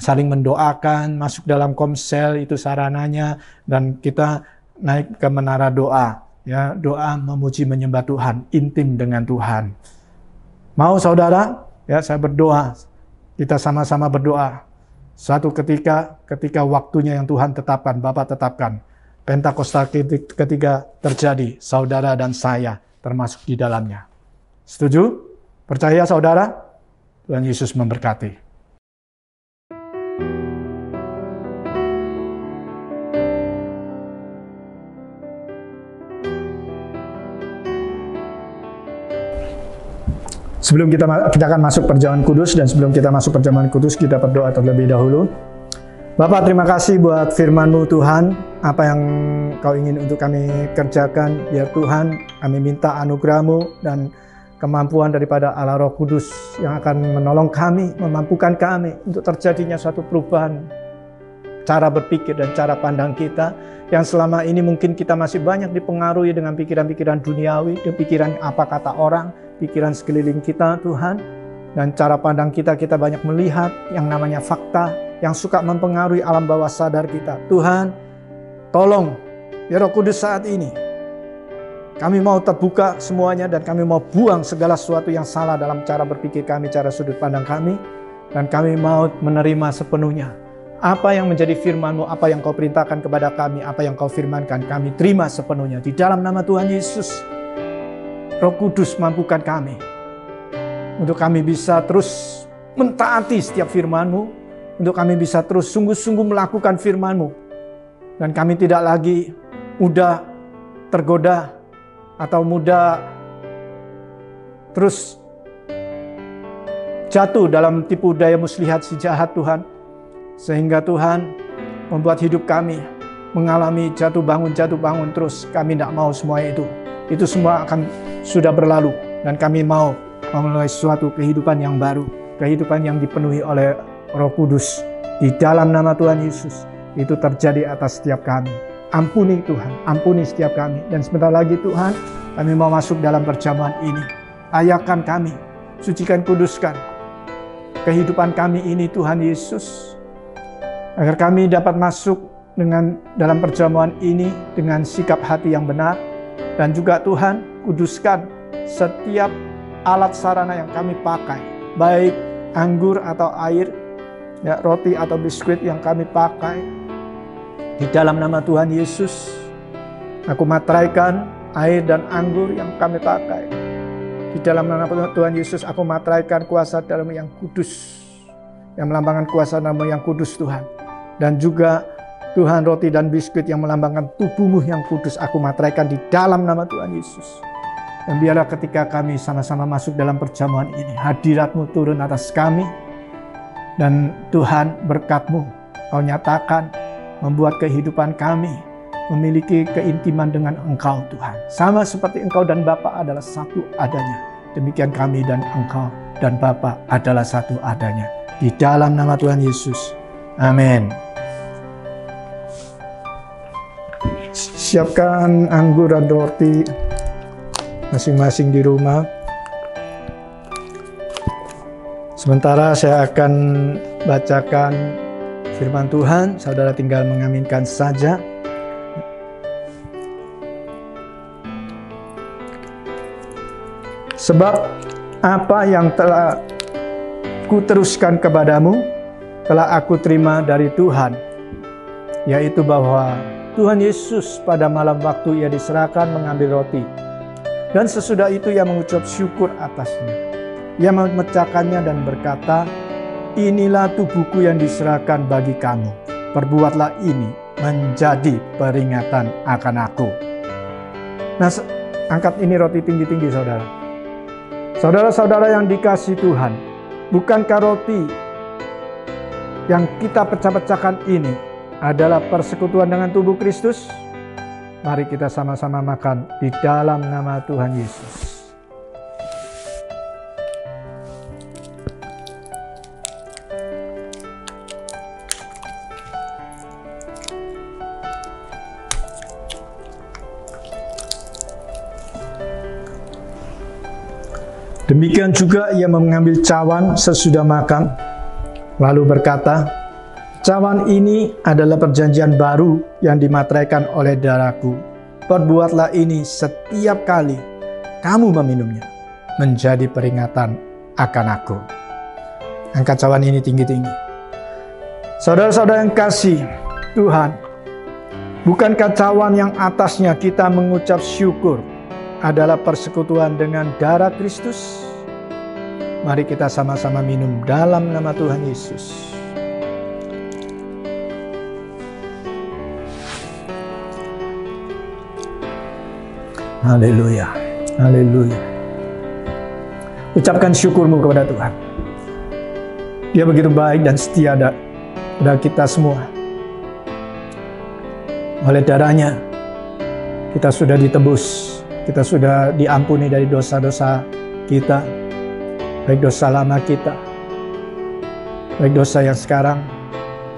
saling mendoakan, masuk dalam komsel itu sarananya, dan kita naik ke menara doa. Ya, doa memuji menyembah Tuhan, intim dengan Tuhan. Mau saudara? Ya, saya berdoa, kita sama-sama berdoa. Suatu ketika waktunya yang Tuhan tetapkan, Bapa tetapkan, Pentakosta ketika terjadi, saudara dan saya termasuk di dalamnya. Setuju? Percaya saudara? Tuhan Yesus memberkati. Sebelum kita akan masuk perjamuan kudus, dan sebelum kita masuk perjamuan kudus, kita berdoa terlebih dahulu. Bapak, terima kasih buat firman-Mu Tuhan, apa yang Kau ingin untuk kami kerjakan, biar Tuhan kami minta anugerah-Mu dan kemampuan daripada Allah Roh Kudus yang akan menolong kami, memampukan kami untuk terjadinya suatu perubahan cara berpikir dan cara pandang kita, yang selama ini mungkin kita masih banyak dipengaruhi dengan pikiran-pikiran duniawi, dan pikiran apa kata orang, pikiran sekeliling kita Tuhan, dan cara pandang kita banyak melihat yang namanya fakta yang suka mempengaruhi alam bawah sadar kita. Tuhan, tolong ya Roh Kudus saat ini kami mau terbuka semuanya, dan kami mau buang segala sesuatu yang salah dalam cara berpikir kami, cara sudut pandang kami, dan kami mau menerima sepenuhnya apa yang menjadi firman-Mu, apa yang Kau perintahkan kepada kami, apa yang Kau firmankan, kami terima sepenuhnya di dalam nama Tuhan Yesus. Roh Kudus, mampukan kami untuk kami bisa terus mentaati setiap firman-Mu, untuk kami bisa terus sungguh-sungguh melakukan firman-Mu, dan kami tidak lagi mudah tergoda atau mudah terus jatuh dalam tipu daya muslihat si jahat Tuhan, sehingga Tuhan membuat hidup kami mengalami jatuh bangun terus. Kami tidak mau semua itu semua akan sudah berlalu, dan kami mau memulai suatu kehidupan yang baru, kehidupan yang dipenuhi oleh Roh Kudus. Di dalam nama Tuhan Yesus, itu terjadi atas setiap kami. Ampuni Tuhan, ampuni setiap kami. Dan sebentar lagi Tuhan, kami mau masuk dalam perjamuan ini. Layakan kami, sucikan, kuduskan kehidupan kami ini Tuhan Yesus, agar kami dapat masuk dalam perjamuan ini dengan sikap hati yang benar. Dan juga Tuhan, kuduskan setiap alat sarana yang kami pakai, baik anggur atau air, ya, roti atau biskuit yang kami pakai. Di dalam nama Tuhan Yesus, aku materaikan air dan anggur yang kami pakai. Di dalam nama Tuhan Yesus, aku materaikan kuasa dalam yang kudus, yang melambangkan kuasa nama yang kudus Tuhan. Dan juga Tuhan, roti dan biskuit yang melambangkan tubuh-Mu yang kudus, aku materaikan di dalam nama Tuhan Yesus. Dan biarlah ketika kami sama-sama masuk dalam perjamuan ini, hadirat-Mu turun atas kami. Dan Tuhan, berkat-Mu Kau nyatakan, membuat kehidupan kami memiliki keintiman dengan Engkau Tuhan. Sama seperti Engkau dan Bapa adalah satu adanya. Demikian kami dan Engkau dan Bapa adalah satu adanya. Di dalam nama Tuhan Yesus. Amin. Siapkan anggur dan roti masing-masing di rumah. Sementara saya akan bacakan firman Tuhan, saudara tinggal mengaminkan saja. Sebab apa yang telah kuteruskan kepadamu, telah aku terima dari Tuhan, yaitu bahwa Tuhan Yesus pada malam waktu ia diserahkan mengambil roti, dan sesudah itu ia mengucap syukur atasnya. Ia memecahkannya dan berkata, inilah tubuhku yang diserahkan bagi kamu. Perbuatlah ini menjadi peringatan akan aku. Nah, angkat ini roti tinggi-tinggi saudara. Saudara-saudara yang dikasihi Tuhan, bukankah roti yang kita pecah-pecahkan ini adalah persekutuan dengan tubuh Kristus? Mari kita sama-sama makan di dalam nama Tuhan Yesus. Demikian juga ia mengambil cawan sesudah makan, lalu berkata, cawan ini adalah perjanjian baru yang dimateraikan oleh darahku. Perbuatlah ini setiap kali kamu meminumnya, menjadi peringatan akan aku. Angkat cawan ini tinggi-tinggi. Saudara-saudara yang kasih Tuhan, bukankah cawan yang atasnya kita mengucap syukur adalah persekutuan dengan darah Kristus? Mari kita sama-sama minum dalam nama Tuhan Yesus. Haleluya, haleluya. Ucapkan syukurmu kepada Tuhan. Dia begitu baik dan setia kepada kita semua. Oleh darahnya kita sudah ditebus. Kita sudah diampuni dari dosa-dosa kita, baik dosa lama kita, baik dosa yang sekarang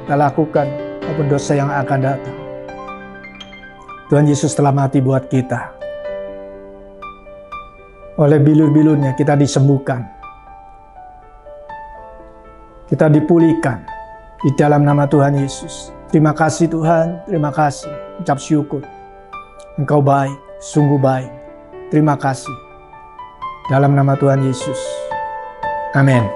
kita lakukan, maupun dosa yang akan datang. Tuhan Yesus telah mati buat kita. Oleh bilur-bilurnya kita disembuhkan. Kita dipulihkan di dalam nama Tuhan Yesus. Terima kasih Tuhan, terima kasih. Ucap syukur. Engkau baik, sungguh baik. Terima kasih. Dalam nama Tuhan Yesus. Amin.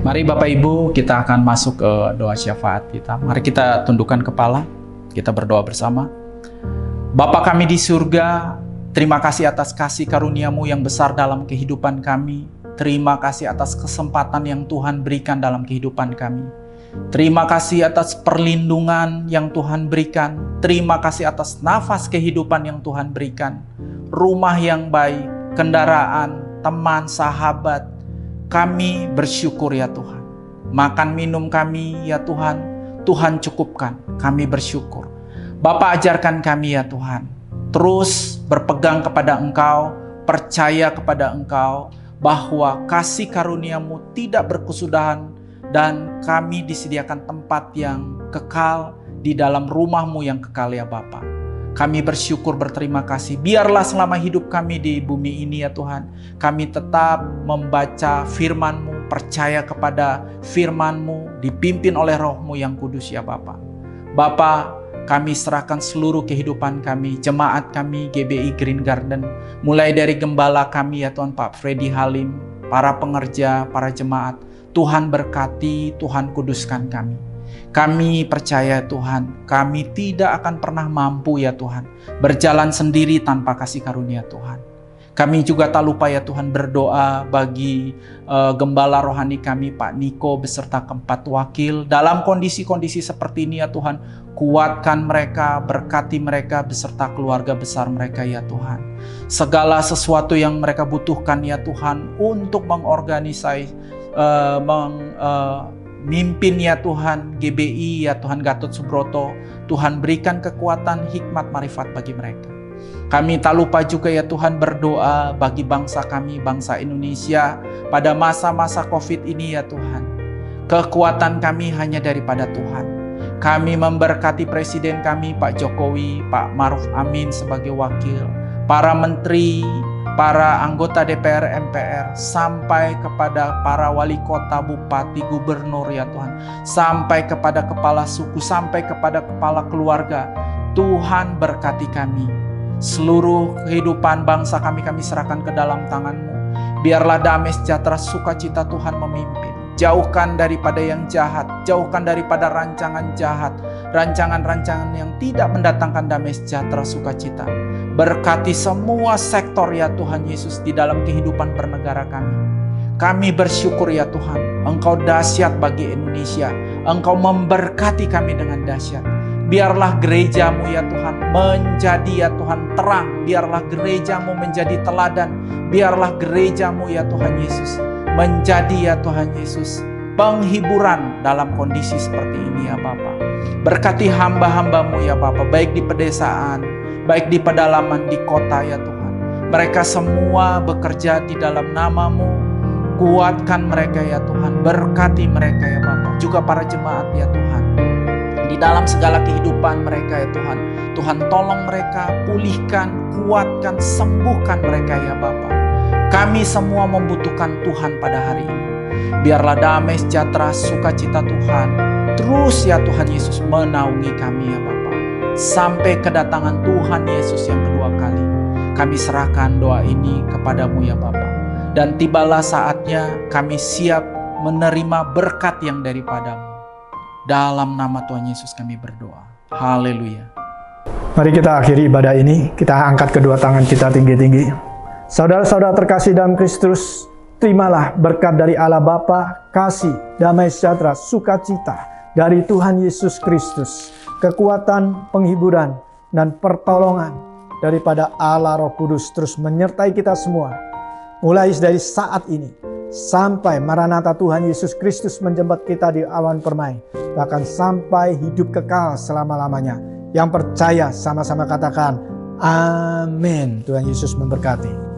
Mari Bapak Ibu, kita akan masuk ke doa syafaat kita. Mari kita tundukkan kepala, kita berdoa bersama. Bapa kami di surga, terima kasih atas kasih karunia-Mu yang besar dalam kehidupan kami. Terima kasih atas kesempatan yang Tuhan berikan dalam kehidupan kami. Terima kasih atas perlindungan yang Tuhan berikan. Terima kasih atas nafas kehidupan yang Tuhan berikan. Rumah yang baik, kendaraan, teman, sahabat. Kami bersyukur ya Tuhan. Makan minum kami ya Tuhan, Tuhan cukupkan. Kami bersyukur. Bapa ajarkan kami ya Tuhan, terus berpegang kepada Engkau, percaya kepada Engkau, bahwa kasih karunia-Mu tidak berkesudahan, dan kami disediakan tempat yang kekal di dalam rumah-Mu yang kekal ya Bapa. Kami bersyukur, berterima kasih. Biarlah selama hidup kami di bumi ini ya Tuhan, kami tetap membaca firman-Mu, percaya kepada firman-Mu, dipimpin oleh Roh-Mu yang kudus ya Bapa. Bapa, kami serahkan seluruh kehidupan kami, jemaat kami, GBI Green Garden, mulai dari gembala kami ya Tuhan, Pak Freddy Halim, para pengerja, para jemaat. Tuhan berkati, Tuhan kuduskan kami. Kami percaya Tuhan, kami tidak akan pernah mampu ya Tuhan berjalan sendiri tanpa kasih karunia Tuhan. Kami juga tak lupa ya Tuhan berdoa bagi gembala rohani kami Pak Niko beserta keempat wakil. Dalam kondisi-kondisi seperti ini ya Tuhan, kuatkan mereka, berkati mereka beserta keluarga besar mereka ya Tuhan. Segala sesuatu yang mereka butuhkan ya Tuhan untuk mengorganisasi, mimpin ya Tuhan GBI ya Tuhan Gatot Subroto, Tuhan berikan kekuatan, hikmat, marifat bagi mereka. Kami tak lupa juga ya Tuhan berdoa bagi bangsa kami, bangsa Indonesia pada masa-masa COVID ini ya Tuhan. Kekuatan kami hanya daripada Tuhan. Kami memberkati Presiden kami Pak Jokowi, Pak Maruf Amin sebagai wakil, para menteri, para anggota DPR, MPR, sampai kepada para wali kota, bupati, gubernur ya Tuhan, sampai kepada kepala suku, sampai kepada kepala keluarga. Tuhan berkati kami. Seluruh kehidupan bangsa kami serahkan ke dalam tangan-Mu. Biarlah damai sejahtera sukacita Tuhan memimpin. Jauhkan daripada yang jahat, jauhkan daripada rancangan jahat, rancangan-rancangan yang tidak mendatangkan damai sejahtera sukacita. Berkati semua sektor ya Tuhan Yesus di dalam kehidupan bernegara kami. Kami bersyukur ya Tuhan, Engkau dahsyat bagi Indonesia. Engkau memberkati kami dengan dahsyat. Biarlah gereja-Mu ya Tuhan menjadi ya Tuhan terang. Biarlah gereja-Mu menjadi teladan. Biarlah gereja-Mu ya Tuhan Yesus menjadi ya Tuhan Yesus penghiburan dalam kondisi seperti ini ya Bapa. Berkati hamba-hamba-Mu ya Bapa, baik di pedesaan, baik di pedalaman, di kota ya Tuhan. Mereka semua bekerja di dalam nama-Mu. Kuatkan mereka ya Tuhan, berkati mereka ya Bapa. Juga para jemaat ya Tuhan, di dalam segala kehidupan mereka ya Tuhan. Tuhan tolong mereka, pulihkan, kuatkan, sembuhkan mereka ya Bapa. Kami semua membutuhkan Tuhan pada hari ini. Biarlah damai sejahtera sukacita Tuhan terus ya Tuhan Yesus menaungi kami ya Bapa. Sampai kedatangan Tuhan Yesus yang kedua kali. Kami serahkan doa ini kepadamu ya Bapa. Dan tibalah saatnya kami siap menerima berkat yang daripadamu. Dalam nama Tuhan Yesus kami berdoa. Haleluya. Mari kita akhiri ibadah ini. Kita angkat kedua tangan kita tinggi-tinggi. Saudara-saudara terkasih dalam Kristus, terimalah berkat dari Allah Bapa, kasih, damai sejahtera, sukacita dari Tuhan Yesus Kristus, kekuatan, penghiburan, dan pertolongan daripada Allah Roh Kudus terus menyertai kita semua. Mulai dari saat ini sampai Maranatha Tuhan Yesus Kristus menjemput kita di awan permai, bahkan sampai hidup kekal selama-lamanya. Yang percaya sama-sama katakan amin. Tuhan Yesus memberkati.